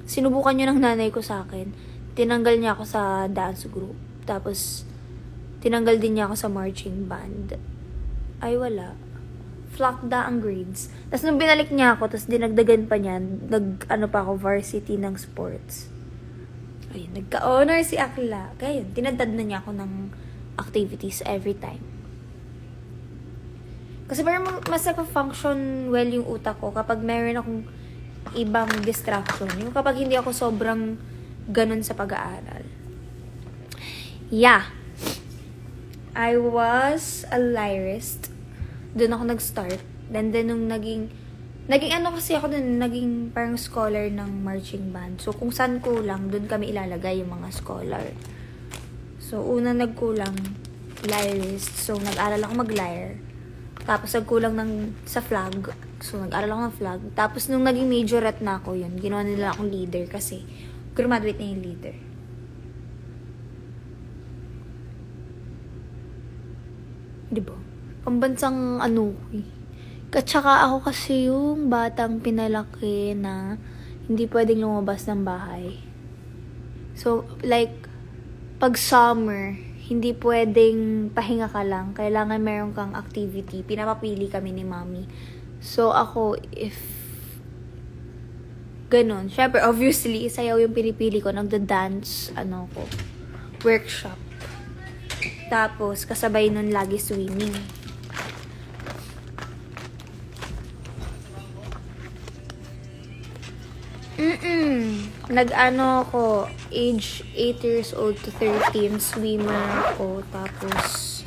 Sinubukan nyo ng nanay ko sa akin. Tinanggal niya ako sa dance group. Tapos, tinanggal din niya ako sa marching band. Ay, wala. Flakda ang grades. Tapos, nung binalik niya ako, tapos dinagdagan pa niya, pa ako, varsity ng sports. Ayun, nagka-honor si Akla. Kaya yun, tinadad na niya ako ng activities every time. Kasi parang mas nagpa-function well yung utak ko kapag meron akong ibang distraction. Yung kapag hindi ako sobrang ganun sa pag-aaral. Yeah. I was a lyrist. Doon ako nag-start. Then nung naging ano kasi ako dun, naging parang scholar ng marching band. So, kung saan kulang, dun kami ilalagay yung mga scholar. So, una nagkulang, lyrist. So, nag-aral ako mag-lyre. Tapos, nagkulang sa flag. So, nag-aral ako ng flag. Tapos, nung naging majorette na ako yun, ginawa nila akong leader kasi graduate na yung leader. Diba? Pambansang ano eh. Katsaka ako kasi yung batang pinalaki na hindi pwedeng lumabas ng bahay. So, like, pag summer, hindi pwedeng pahinga ka lang. Kailangan meron kang activity. Pinapapili kami ni mami. So, ako, if ganun. Syempre, obviously, sayaw yung pinipili ko. Nagda-dance, workshop. Tapos, kasabay nun lagi swimming. Nag-ano ako, age 8 years old to 13, swimmer ako. Tapos,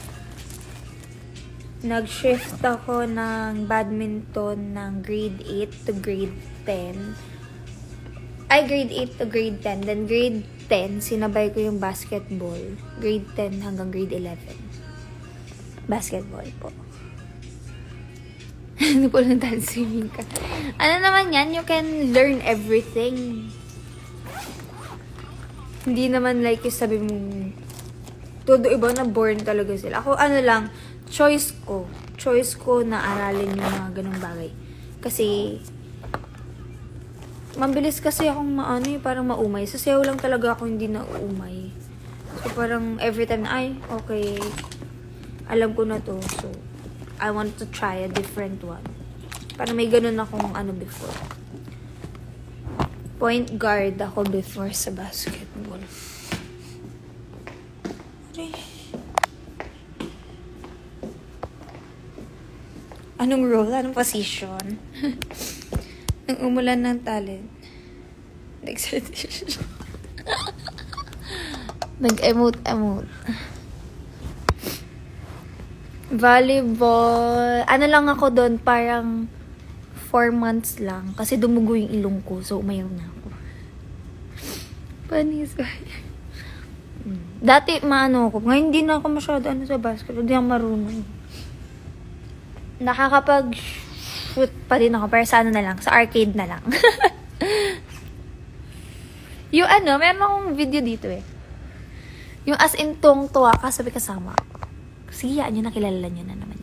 nag-shift ako ng badminton ng grade 8 to grade 10. Grade 8 to grade 10. Then, grade 10, sinabay ko yung basketball. Grade 10 hanggang grade 11. Basketball po. Hindi po lang dance swimming ka. Ano naman yan? You can learn everything. Hindi naman like yung sabi mong todo iba na born talaga sila. Ako choice ko na aralin yung mga ganung bagay. Kasi mabilis kasi akong parang maumay. Sa sayaw lang talaga ako hindi na uumay. So parang every time na okay, alam ko na to. So I want to try a different one. Parang may ganun akong before. Point guard ako before sa basketball. Anong role? Anong position? Nang umulan ng talent. Nag-emote. Volleyball. Ano lang ako doon, parang 4 months lang. Kasi dumugo yung ilong ko. So, umayaw na ako. Panis ba? Dati, ako. Ngayon, hindi na ako masyado sa basketball. Hindi ako marunong. Nakakapag-shoot pa din ako. Pero sa na lang. Sa arcade na lang. Yung meron akong video dito eh. Yung as in tuwa ka, sabi kasama ako. Sige, nakilala nyo na naman.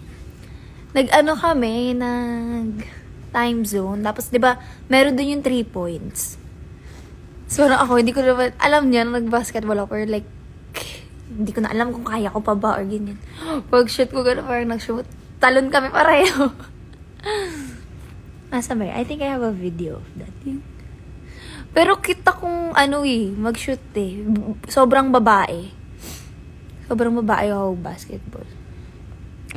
Kami, time zone. Tapos, di ba, meron dun yung 3 points. So, ako, hindi ko naman, alam niya, nag-basketball ako, or like, hindi ko na alam kung kaya ko pa ba, or ganyan. Pag shoot ko, gano'n, parang nag-shoot. Talon kami pareho. Asa ba? I think I have a video of that. Pero kita kong, mag-shoot eh. Sobrang babae ako basketball.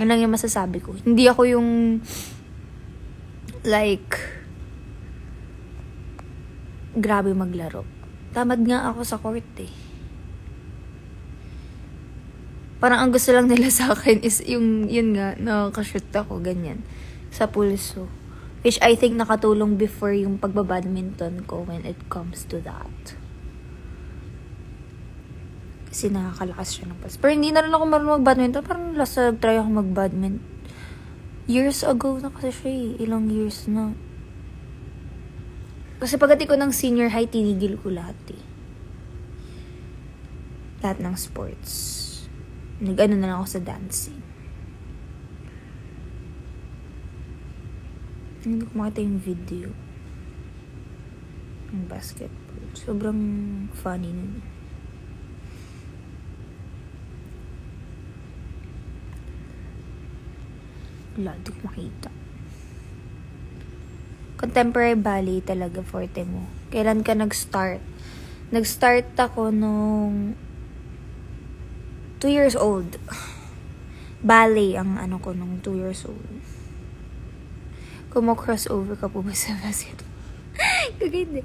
Yun lang yung masasabi ko. Hindi ako yung like grabe maglaro. Tamad nga ako sa court eh. Parang ang gusto lang nila sa akin is yun nga, nakaka-shoot ako, ganyan. Sa pulso. Which I think nakatulong before yung pagbabadminton ko when it comes to that. Kasi nakakalakas siya ng pulse. Pero hindi na rin ako marunong mag-badminton. Parang last try ako mag-badminton. Years ago na kasi siya eh. Ilang years na. Kasi pagdating ko ng senior high, tinigil ko lahat eh. Lahat ng sports. Nag-ano na lang ako sa dancing. Hindi ko makita yung video. Yung basketball. Sobrang funny nun. Wala, di ko makita. Contemporary ballet talaga forte mo. Kailan ka nag-start? Nag-start ako nung 2 years old. Ballet ang ko nung 2 years old. Kumo-crossover ka po ba sa basketball? Kagindi.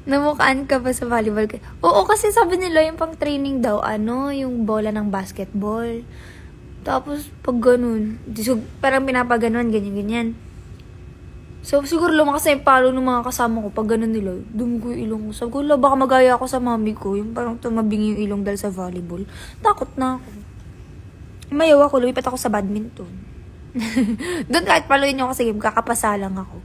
Namukhaan ka ba sa volleyball? Oo, kasi sabi nila yung pang training daw, yung bola ng basketball. Tapos, pag ganun, parang pinapaganon, ganyan-ganyan. So, siguro lumakas na yung palo ng mga kasama ko pag ganun nila. Dumi ko yung ilong ko. Sabi ko, baka magaya ako sa mami ko. Yung parang tumabing yung ilong dahil sa volleyball. Takot na ako. Mayaw ako, lumipat ako sa badminton. Doon kahit paluin nyo kasi kakapasa lang ako.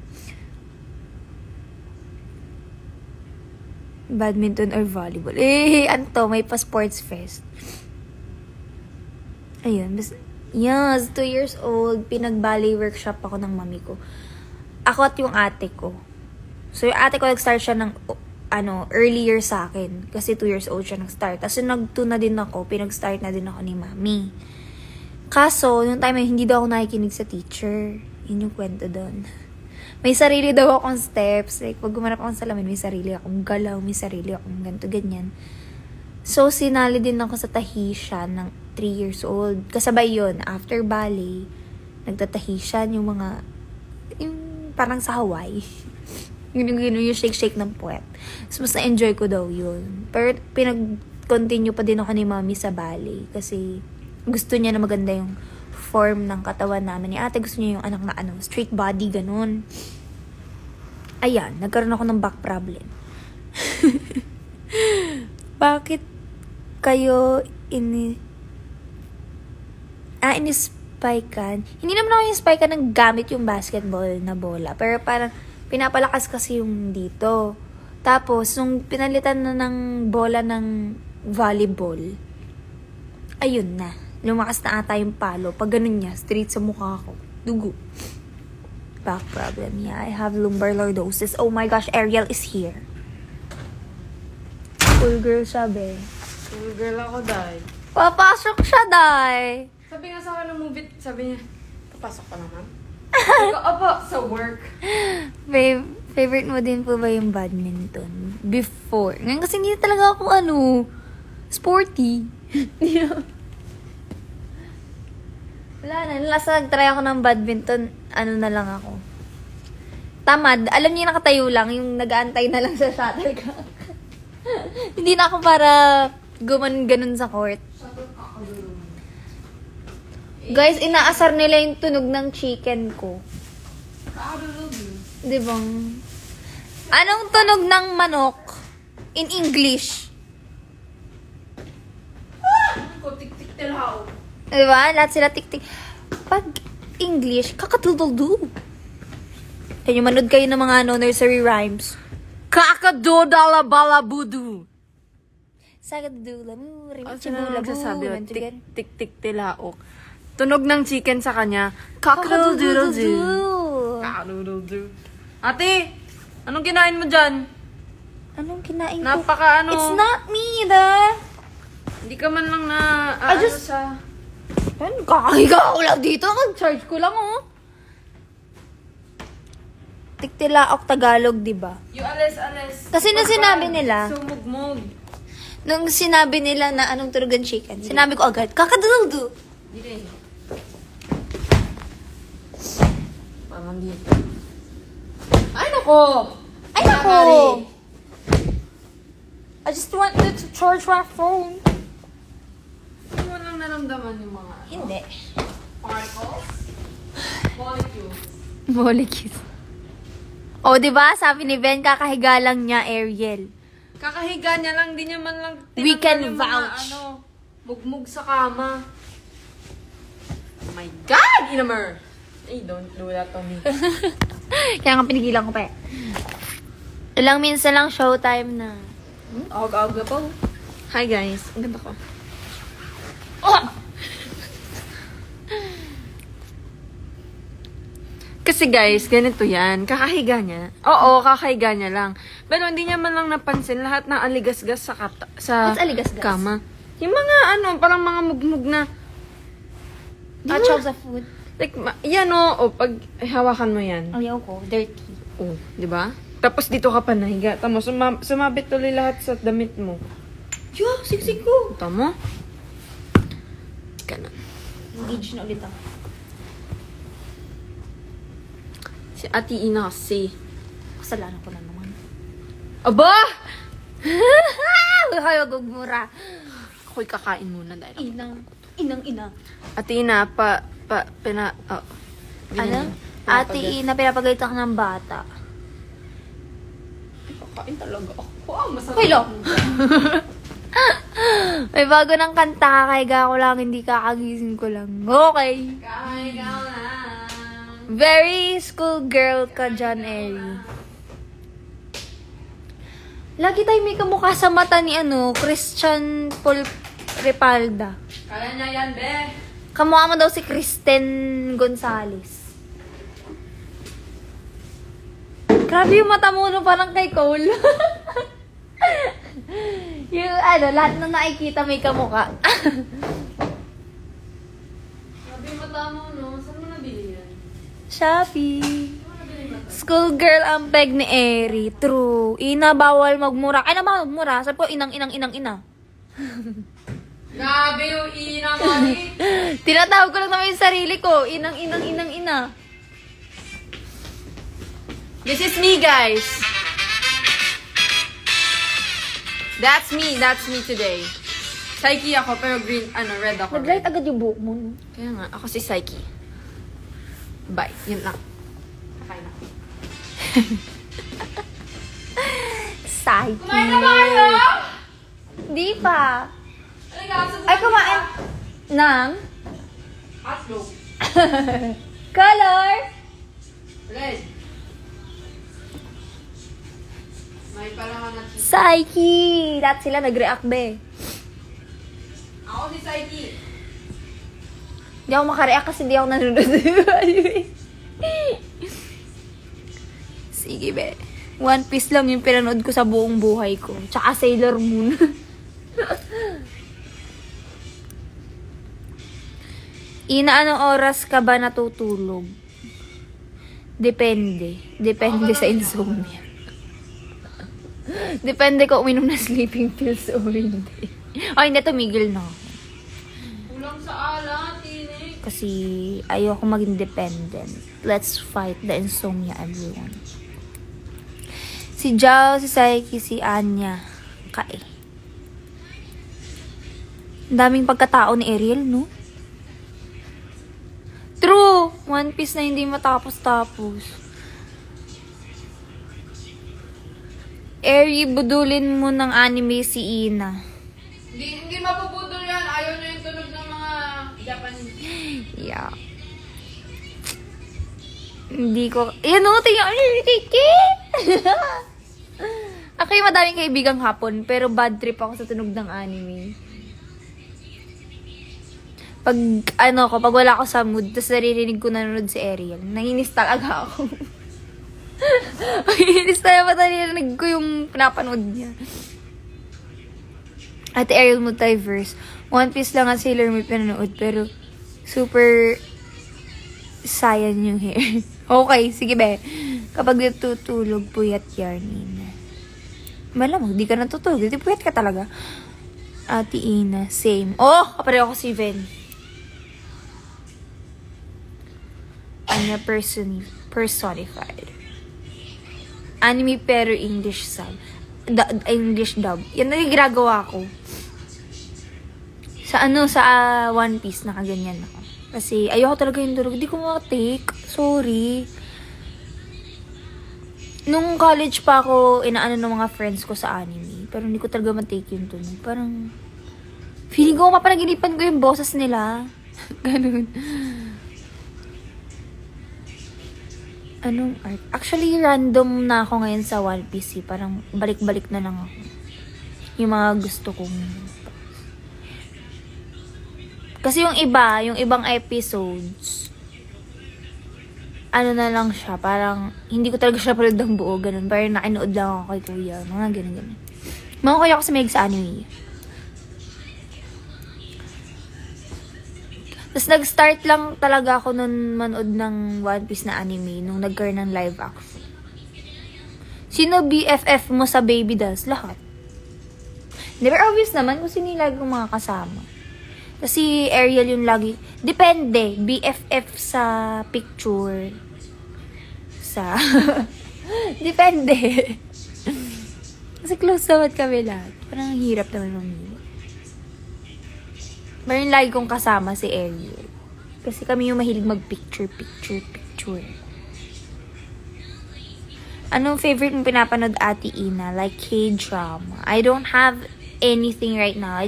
Badminton or volleyball. May pa sports fest. Ayun. Yes, 2 years old. Pinag-ballet workshop ako ng mami ko. Ako at yung ate ko. So, yung ate ko nag-start siya ng, earlier sa akin. Kasi 2 years old siya nag-start. Tapos, nag-2 na din ako. Pinag-start na din ako ni mami. Kaso, yung time hindi daw ako nakikinig sa teacher. Yun yung kwento doon. May sarili daw akong steps. Like, pag gumanap akong salamin, may sarili akong galaw, may sarili akong ganito, ganyan. So, sinali din ako sa tahishan ng 3 years old. Kasabay yun, after ballet, nagtatahishan yung mga, parang sa Hawaii. Yung shake-shake ng puwet. So, mas na-enjoy ko daw yun. Pero, pinag-continue pa din ako ni mami sa ballet. Kasi, gusto niya na maganda yung form ng katawan namin. Ni ate, gusto niya yung anak na straight body, ganun. Ayan, nagkaroon ako ng back problem. Bakit kayo in-spikean? Hindi naman ako in-spikean ng gamit yung basketball na bola. Pero parang pinapalakas kasi yung dito. Tapos, nung pinalitan na ng bola ng volleyball, ayun na. Lumakas na ata yung palo. Pag ganun niya, straight sa mukha ko. Dugo. Back problem. Yeah, I have lumbar lordosis. Oh my gosh, Ariel is here. Cool girl sabi. Cool girl ako, Day. Papasok siya, Day. Sabi nga sa akin ng movie, sabi niya, papasok pa naman. Sabi ko, opo, sa work. Favorite mo din po ba yung badminton? Before. Ngayon kasi hindi talaga ako sporty. Wala na. Last na nag-try ako ng badminton, na lang ako. Tamad. Alam niyo, nakatayo lang. Yung nag-aantay na lang sa shuttlecock. Hindi na ako para ganun sa court. Guys, inaasar nila yung tunog ng chicken ko. Diba? Anong tunog ng manok in English? Tik-tik tilhaw. Diba? Lahat sila tik-tik. Pag English, kakatuduldu. Kaya manood kayo ng mga nursery rhymes. Kakadodalabalabudu. Sagadula mo, Sino nagsasabi? Tik-tik tilaok. Tunog ng chicken sa kanya. Kakadodaldu. Kakadodaldu. Ate, anong kinain mo dyan? Anong kinain ko? Napaka It's not me, da. Hindi ka man lang na... sa... Kakahiga ako lang dito. Mag-charge ko lang, Tiktilaok Tagalog, diba? Yung alis. Kasi nung sinabi nila... Sumugmog. Nung sinabi nila na anong tunog ng chicken, sinabi ko agad, kakaduldu. Hindi. Parang dito. Ay, nako! Ay, nako! I just wanted to charge my phone. Hindi mo lang naramdaman yung mga... Hindi. Particles? Molecules. Molecules. O, diba? Sabi ni Ben, kakahiga lang niya, Ariel. Kakahiga niya lang, di niya man lang We can yung vouch. mga, mugmug sa kama. Oh my God, Inamer! Hey, don't do that to me. Kaya nga pinigilan ko pa Ilang minsan lang showtime na. Aga-aga pa. Hi guys, ang ganda ko. Oh! Kasi guys, ganito yan. Kakahiga niya. Oo, kakahiga niya lang. Pero hindi niya man lang napansin lahat ng aligasgas sa What's aligasgas? kama. Yung mga parang mga mugmug na... Atchaw sa food. Like, yan pag hawakan mo yan. Ayaw ko, dirty. Di ba? Tapos dito ka pa nahiga. Tamo, sumabit tuloy lahat sa damit mo. Yo, siksik ko. Tamo? Ganun. Engage na ulit ako. Si Ate Ina kasi. Kasalanan ko na naman. Aba! Huwag gugmura. Ako'y kakain muna dahil Inang. Ate Ina, Ano? Ate Ina, pinapagalitan ka ng bata. Kakain talaga ako. Masarap. Hello! May bago ng kanta, kakahiga ko lang, hindi kakagising ko lang. Okay. Kakahiga ko lang. Very school girl ka, John Eri. Lagi tayo may kamukha sa mata ni Christian Paul Repalda. Kaya niya yan, be. Kamukha mo daw si Kristen Gonzalez. Grabe yung mata mo, no? Parang kay Cole. Yung lahat na nakikita may kamukha. Grabe yung mata mo, no? Saan mo nabili yan? Shopee. Schoolgirl ang peg ni Eri. True. Ina, bawal magmura. Ay na ba magmura? Sabi ko, ina. Grabe yung ina, mami. Tinatawag ko lang naman yung sarili ko. Ina. This is me, guys. That's me today. Psyche ako, pero red ako. Nag-light agad yung buhok mo. No? Kaya nga, ako si Psyche. Bye. Yun lang. Kakain ako. Psyche. Kumain na ba kayo? Di pa. Ay, Ay, kumain. Nang? Hotdog. Color? Red. May pala na cheese. Psyche. Lahat sila nag-react, be. Ako si Psyche. Hindi ako makareact kasi hindi ako nanonood. Sige, be. One Piece lang yung pinanood ko sa buong buhay ko. Tsaka Sailor Moon. Ina, anong oras ka ba natutulog? Depende. Depende sa insomnia. Depende kung uminom na sleeping pills o hindi. Ay, hindi. Tumigil na ako. Kulang sa alat, tinik. Kasi ayoko maging dependent. Let's fight the insomnia, everyone. Si Jao, si Saiki, si Anya. Kae. Ang daming pagkatao ni Ariel, no? True! One Piece na hindi matapos-tapos. Eri, budulin mo ng anime si Ina. Hindi mapuputol yan. Ayaw na yung tunog ng mga Japanese. Yeah. Hindi ko... Yan o, tingnan. Ako yung madaming kaibigang hapon, pero bad trip ako sa tunog ng anime. Pag wala ako sa mood, tapos naririnig ko nanonood si Ariel, nanginis talaga ako. Nanginis talaga naririnig ko yung pinapanood niya. At Ariel Multiverse, One Piece lang at Sailor Moon pinanood, pero super sayan yung hair. Okay, sige be. Kapag natutulog, puyat yarnin. Malamang, di ka natutulog. Di puyat ka talaga. Ate Ina, same. Oh, kapareho ko si Ven. Anya personified. Anime pero English sub. English dub. Yan na yung ginagawa ko. Sa One Piece, nakaganyan ako. Kasi ayoko talaga yung durog. Hindi ko makatake. Sorry. Nung college pa ako, inaano ng mga friends ko sa anime. Pero hindi ko talaga matake yung tunog. Parang, feeling ko mapanaginipan ko yung boses nila. Ganun. Anong art? Actually, random na ako ngayon sa One Piece. Parang balik-balik na lang ako. Yung mga gusto kong... Kasi yung ibang episodes, ano na lang siya, parang hindi ko talaga siya napanood ng buo, ganun. Parang nakinood lang ako kay kuya, mga ganun. Mga kuya ako sa may sa anime. Tapos nag-start lang talaga ako nun manood ng One Piece na anime nung nagkaroon ng live action. Sino BFF mo sa Baby Dolls? Lahat. Never obvious naman kung sino yung lagi kong mga kasama. Kasi Ariel yung lagi, depende, BFF sa picture, isa. Depende. Kasi close naman kami lahat. Parang ang hirap naman mamili. Pero yung lagi kong kasama si Ariel. Kasi kami yung mahilig mag-picture. Anong favorite mong pinapanood, Ate Ina? Like K-drama. I don't have anything right now.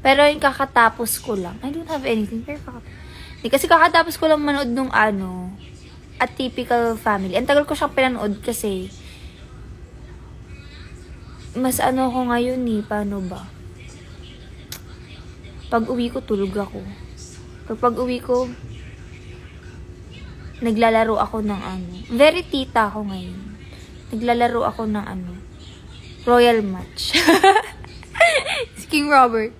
Pero yung kakatapos ko lang. I don't have anything. Kasi kakatapos ko lang manood nung A Typical Family. Ang tagal ko siyang pinanood kasi mas ko ngayon paano ba? Pag uwi ko, tulog ako. Pag uwi ko, naglalaro ako ng very tita ako ngayon. Naglalaro ako ng Royal Match. Si King Robert.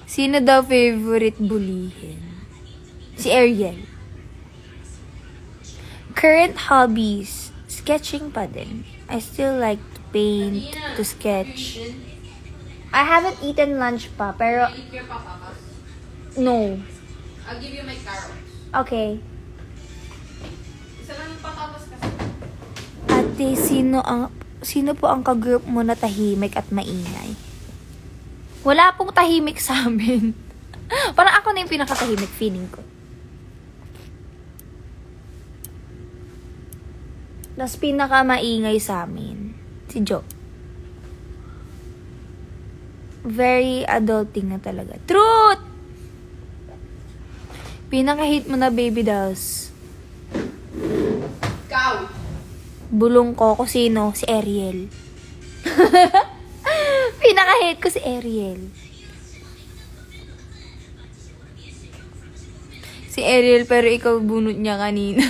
Sino daw favorite bulihin? Si Ariel. Current hobbies. Sketching pa din. I still like to paint, to sketch. I haven't eaten lunch pa, pero... Eat your papakas. No. I'll give you my carrots. Okay. Isa lang yung patatas kasi. Ate, sino po ang ka-group mo na tahimik at maingay? Wala pong tahimik sa amin. Parang ako na yung pinakatahimik, feeling ko. Tapos pinaka-maingay sa amin, si Jo. Very adulting na talaga. Truth! Pinaka-hate mo na baby dolls. Ikaw! Bulong ko kung sino, si Ariel. Pinaka-hate ko si Ariel. Si Ariel, pero ikaw bunot niya kanina.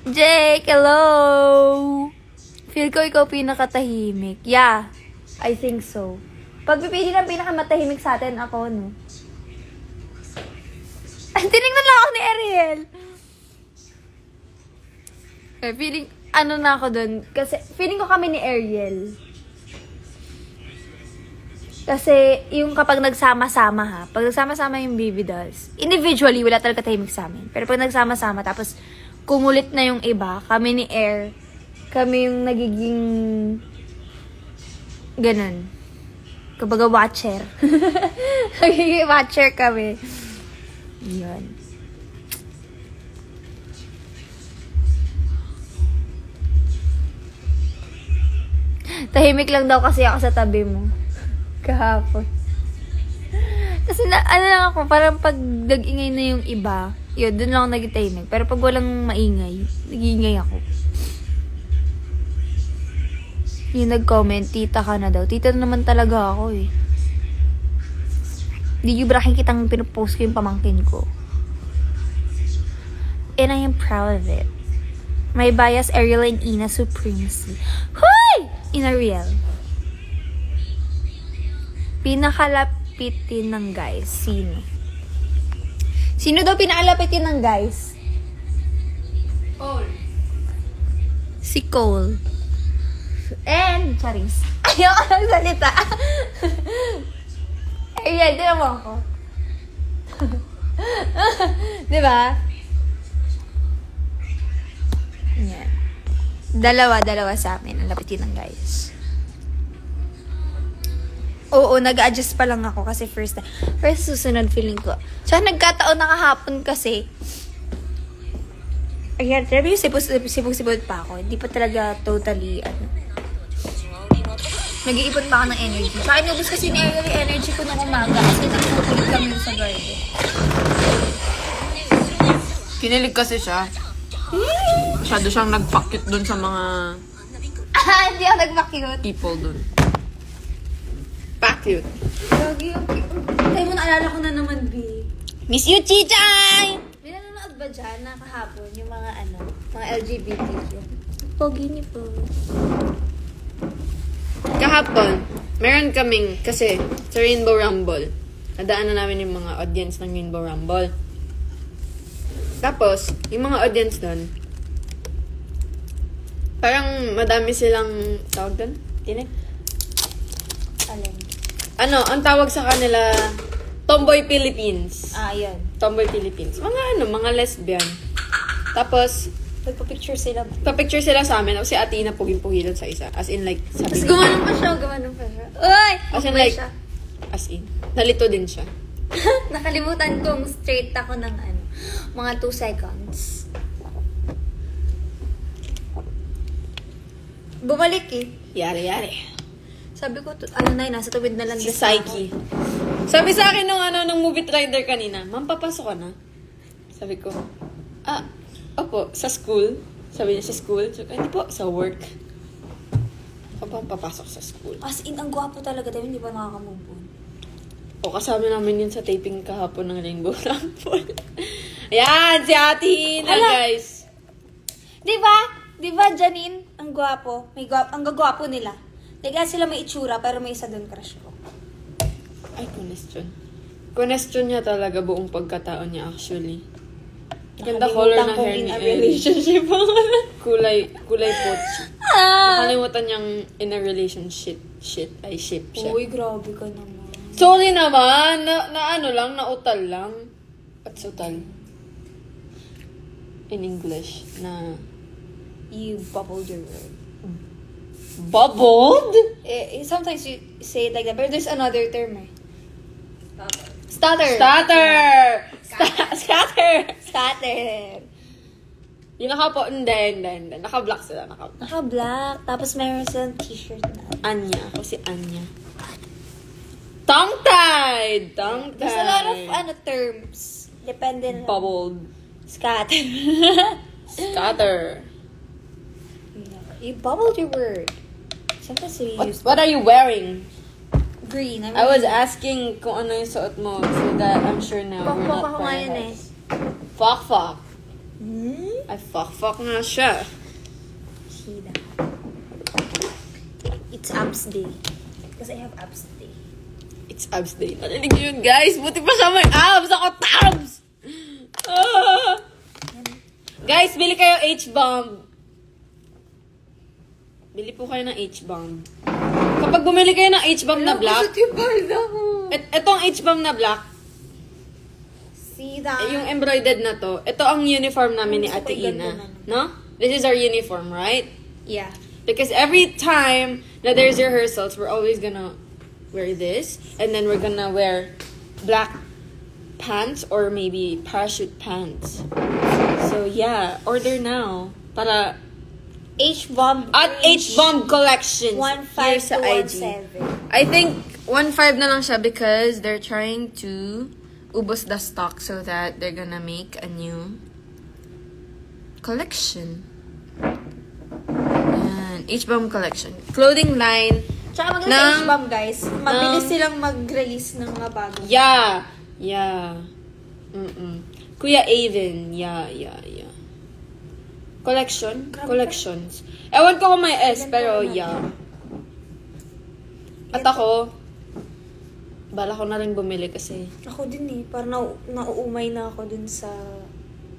Jake, hello! Feel ko ikaw pinakatahimik. Yeah, I think so. Pag pipili ng pinakamatahimik sa atin, ako, no? Tinignan lang ako ni Ariel. Feeling, na ako dun. Kasi, feeling ko kami ni Ariel. Kasi, yung kapag nagsama-sama ha, pag nagsama-sama yung baby dolls, individually, wala talaga tahimik sa amin. Pero pag nagsama-sama, tapos, kumulit na yung iba, kami ni Air, kami yung nagiging, ganun. Kumbaga watcher. Nagiging watcher kami. Yun. Tahimik lang daw kasi ako sa tabi mo. Kahapon. Kasi lang ako, parang pag nag-ingay na yung iba, yun, dun lang ako nagtahimik. Pero pag walang maingay, nag-iingay ako. Yung nag-comment, tita ka na daw. Tita naman talaga ako eh. Di yung braking kitang pinupost ko yung pamangkin ko. And I am proud of it. My bias, Ariel and Ina supremacy. Hoy! Ina Ariel. Pinakalapitin ng guys. Sino? Sino daw pinakalapitin ng guys? Cole. Si Cole. And, Charis. Ayoko lang salita. Ariel, di mo ako. Diba? Yan. Dalawa sa amin. Ang lapitin ng guys. Oo, nag-adjust pa lang ako kasi first susunod feeling ko. So, nagkataon na kahapon kasi. Ayan, pero yung sipag-sipag pa ako. Hindi pa talaga totally, nag-iipon pa ako ng energy. Saka inubos kasi ni Ariel yung energy ko ng umaga kasi nagpupulit kami sa garden. Kinilig kasi siya. Masyado siyang nagpakyut dun sa mga Hindi ako nagpa-cute. people dun. Pakyut. Lagi yung cute. Tayo mo, naalala ko na naman, B. Miss you, Chichay! May nanonood ba dyan na kahapon yung mga mga LGBTQ? Pogi niyo po. Kahapon, meron kaming, kasi sa Rainbow Rumble, nadaanan namin yung mga audience ng Rainbow Rumble. Tapos, yung mga audience doon, parang madami silang, tawag doon? Tinig? Alin? Ang tawag sa kanila, Tomboy Philippines. Yan. Tomboy Philippines. Mga lesbian. Tapos, Nagpa-picture sila. pa-picture sila sa amin. Tapos si Ate Ina pugin-pugilot sa isa. As in like, Tapos sabi gumanon pa siya. Uy! As in Okay like, siya. as in. Nalito din siya. Nakalimutan kong straight ako ng mga 2 seconds. Bumalik eh. Yari. Sabi ko, nasa tuwid na lang. Si Psyche. Sabi sa akin nung movie rider kanina, Ma'am, papasok ka na? Sabi ko, opo, sa school. Sabi niya, sa school? Sabi ko, hindi po, sa work. Ako pa papasok sa school. As in, ang gwapo talaga tayo, hindi pa nakaka-move on. O, kasama namin yun sa taping kahapon ng Rainbow Sample. Ayan, si Ate Ina, guys. Di ba, Janine? Ang gwapo. Ang gagwapo nila. Like, sila may itsura, pero may isa doon crush ko. Ay, question. Question niya talaga buong pagkatao niya, actually. Ganda color ng hair in niya. a relationship. kulay pochi. Nakalimutan niyang in a relationship. Ship siya. Uy, grabe ka naman. Sorry naman, nautal lang. What's utal? In English, You bubbled your word. Bubbled? Sometimes you say it like that, but there's another term eh. Stutter. Scatter. Yung hindi. Naka-black sila. Naka-black. Tapos meron silang t-shirt na. Anya. Ako si Anya. Tongue-tied. There's a lot of terms. Depende na. Bubbled. Scatter. You bubbled your word. Sometimes we use What are you wearing? green. I was asking kung ano yung suot mo so that I'm sure now we're not Fuck ngayon eh. Fuck. Hmm? Ay, fuck nga siya. See that. It's abs day. Because I have abs day. It's abs day. Narinig niyo yun, guys. Buti pa siya may abs. Ako tabs! Guys, bili kayo H-bomb. Bili po kayo ng H-bomb. Kapag bumili kayo ng H-bomb na black, etong H-bomb na black, see that? yung embroidered na to, ito ang uniform namin ni Ate Ina. No? This is our uniform, right? Yeah. Because every time that there's rehearsals, we're always gonna wear this. And then we're gonna wear black pants or maybe parachute pants. So yeah, order now. Para H-bomb. at H-bomb Collections. 1.5 Here sa to IG. 1.7. I think 1.5 na lang siya because they're trying to ubos the stock so that they're gonna make a new collection. Ayan, H-bomb collection. Clothing line. Tsaka maganda sa H-bomb, guys. Mabilis silang mag-release ng mga bago. Yeah. Kuya Avon. Yeah. Collections. Ewan ko kung may S, pero yeah. At ako, bala ko na rin bumili kasi. Ako din eh. Parang nauumay na ako dun sa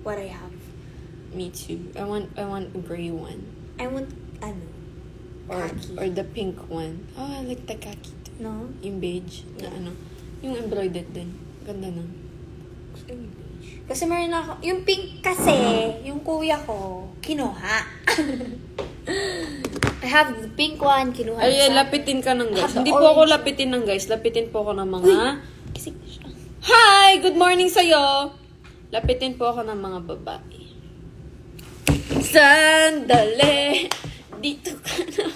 what I have. Me too. I want a gray one. I want, khaki. Or the pink one. Oh, I like the khaki too. No? Yung beige na yung embroidered din. Ganda nun. Kasi meron ako, yung pink kasi, yung kuya ko, kinuha. I have the pink one, kinuha. Ay, lapitin ka ng guys. Hindi po ako lapitin ng guys. Lapitin po ako ng mga... Kisig na siya. Hi! Good morning sa'yo! Lapitin po ako ng mga babae. Sandali! Dito ka na.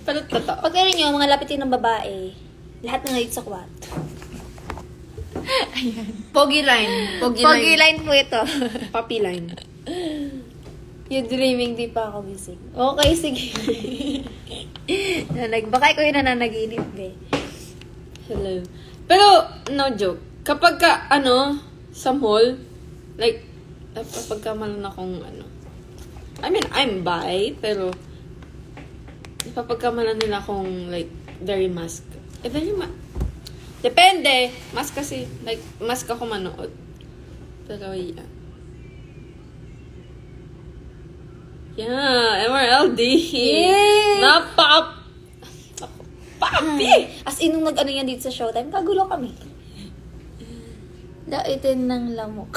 Pero totoo. Pag ganun nyo, mga lapitin ng babae, lahat na ngayon sa kwat. Ayan. Pogi line. Pogi line po ito. Puppy line. You're dreaming, di pa ako busy. Okay, sige. Baka ikaw yung nananaginip, be. Hello. Pero, no joke. Kapag ka, sa mall, like, kapag ka man akong, I mean, I'm bi, pero, kapag ka man nila akong, like, very mask. Depende. Mask kasi, like, mask ako manood. Pero, yeah. Yeah, MRLD. Yay! Papi! As in, nung nag-ano yan dito sa Showtime, kagulo kami. Laitin ng lamok.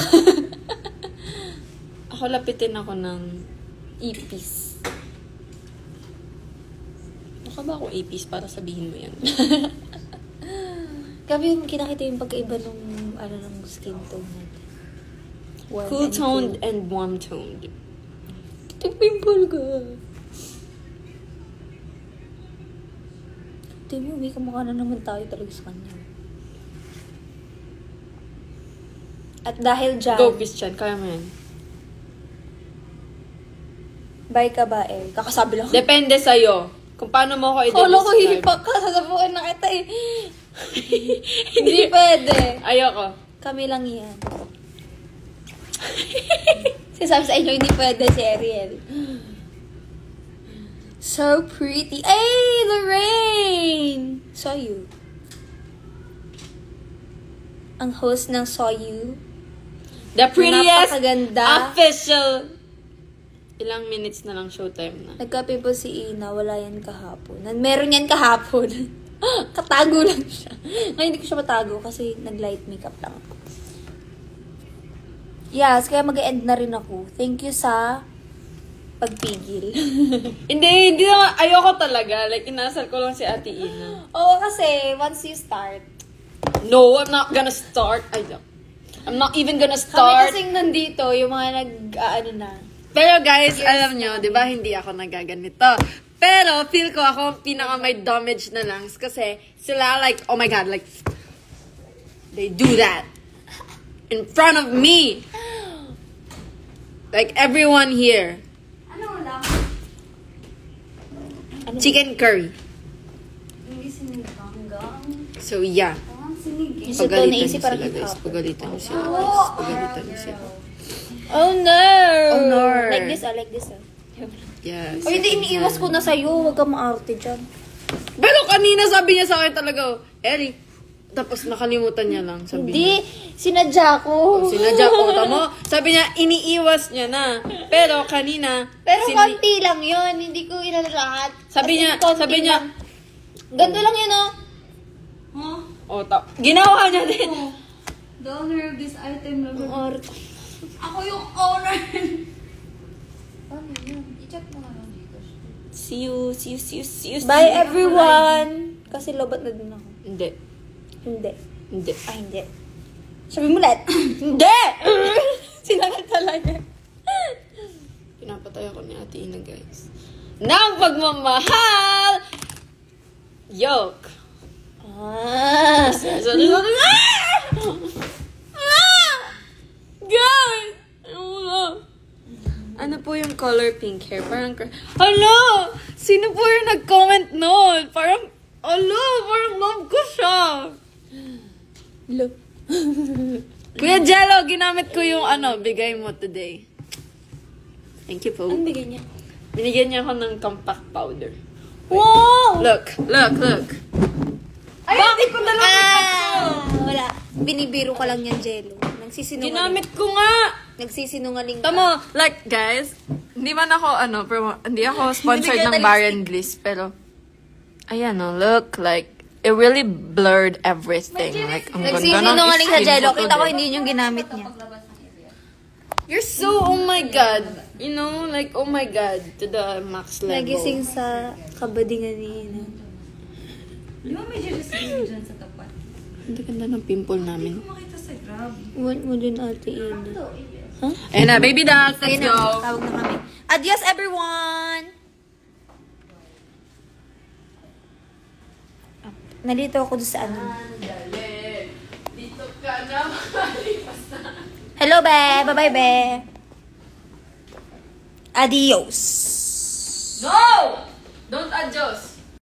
Ako lapitin ako ng ipis. Baka ba ako ipis para sabihin mo yan? Grabe yung kinakita yung pagkaiba ng, ng skin tone natin. Cool toned and warm toned. Pimple ka. Tingnan mo, may kamukha na naman tayo talaga sa kanya. At dahil dyan, Go, Christian. Kaya mo yan. bye ka ba eh? Kakasabi lang. Depende sa'yo. Kung paano mo ako Kala ko i-describe. hihipak ka, sasabukan na kita eh. Hindi pwede. Ayoko. Kami lang yan. Sinasabi sa inyo, hindi pwede si Ariel. So pretty. Hey, Lorraine! Saw you. Ang host ng Saw You. The prettiest Napakaganda. official. Ilang minutes na lang showtime na. Nagka-pimple si Ina, wala yan kahapon. Meron yan kahapon. Katago lang siya. Ngayon hindi ko siya matago kasi nag-light makeup lang ako. Yes, kaya mag-end na rin ako. Thank you sa pagpigil. Hindi na, ayoko talaga. Like, inasal ko lang si Ate Ina. Oo, kasi once you start, No, I'm not gonna start. I'm not even gonna kami start. kasing nandito, yung mga na. Pero guys, alam nyo, di ba, hindi ako nagaganito. Pero, feel ko ako ang pinaka may damage na lungs kasi sila like, oh my God, like, they do that in front of me. Like, everyone here. Ano lang? Chicken curry. Hindi sinigang. So, yeah. Sinigin. Pagalitan niyo sila, guys. Pagalitan niyo sila, guys. Pagalitan niyo sila. Oh no! Oh, no. Like this, like this. Yes. Ay, hindi, iniiwas ko na sa'yo. Huwag kang maarte dyan. Pero kanina sabi niya sa akin talaga, Ellie, tapos nakalimutan niya lang. Sabi Hindi, niya. sinadya ko. Sinadya ko, tamo. Sabi niya, iniiwas niya na. Pero kanina, Pero konti lang yun. Hindi ko inano lahat. Sabi Kasi niya, konti sabi niya, lang. Ganto lang yun, oh. oh, ginawa niya din. The owner of this item lang. Or, Ako yung owner. Ano yun? I-chat mo nga lang dito. See you. bye everyone. Kasi lobat na din ako. Hindi. Hindi. Hindi. Ah, hindi. Sabi mo lahat. Hindi! Sinangat talaga. Pinapatay ako ni Ate Ina, guys. Nang pagmamahal! Yoke. Ah. Guys! Ano po yung color pink hair? Parang, hello! Sino po yung nag-comment nun? Parang, parang love ko siya. Look. Kuya Jello, ginamit ko yung bigay mo today. Thank you po. Anong bigay niya? Binigyan niya ako ng compact powder. Wow! Look. Ay, hindi ko Wala. Binibiro ka lang yan, Jello. Nagsisinungaling. Ginamit ko nga. Nagsisinungaling ka. Tamo, like, guys, hindi man ako, hindi ako sponsored ng Baron Bliss, pero, ayan, look, like, it really blurred everything. Like, ang ganda ng Nagsisinungaling sa skin Jello. ko Kita ko today. hindi yung ginamit niya. You're so, oh my God. You know, like, oh my God, to the max level. Nagising sa kabadingan ni Ina. Di ba may jealous din dyan sa tapat? Ang ganda ng pimple namin. Makita sa Grab. Want mo din, Ate Ina. Huh? Ayun na, baby ducks, let's Ayun na, go. tawag na kami. Adios, everyone! Nalito ako doon sa ano. Dito ka na, malipas na. Hello, be! Bye-bye, be! Adios! No! Don't adjust.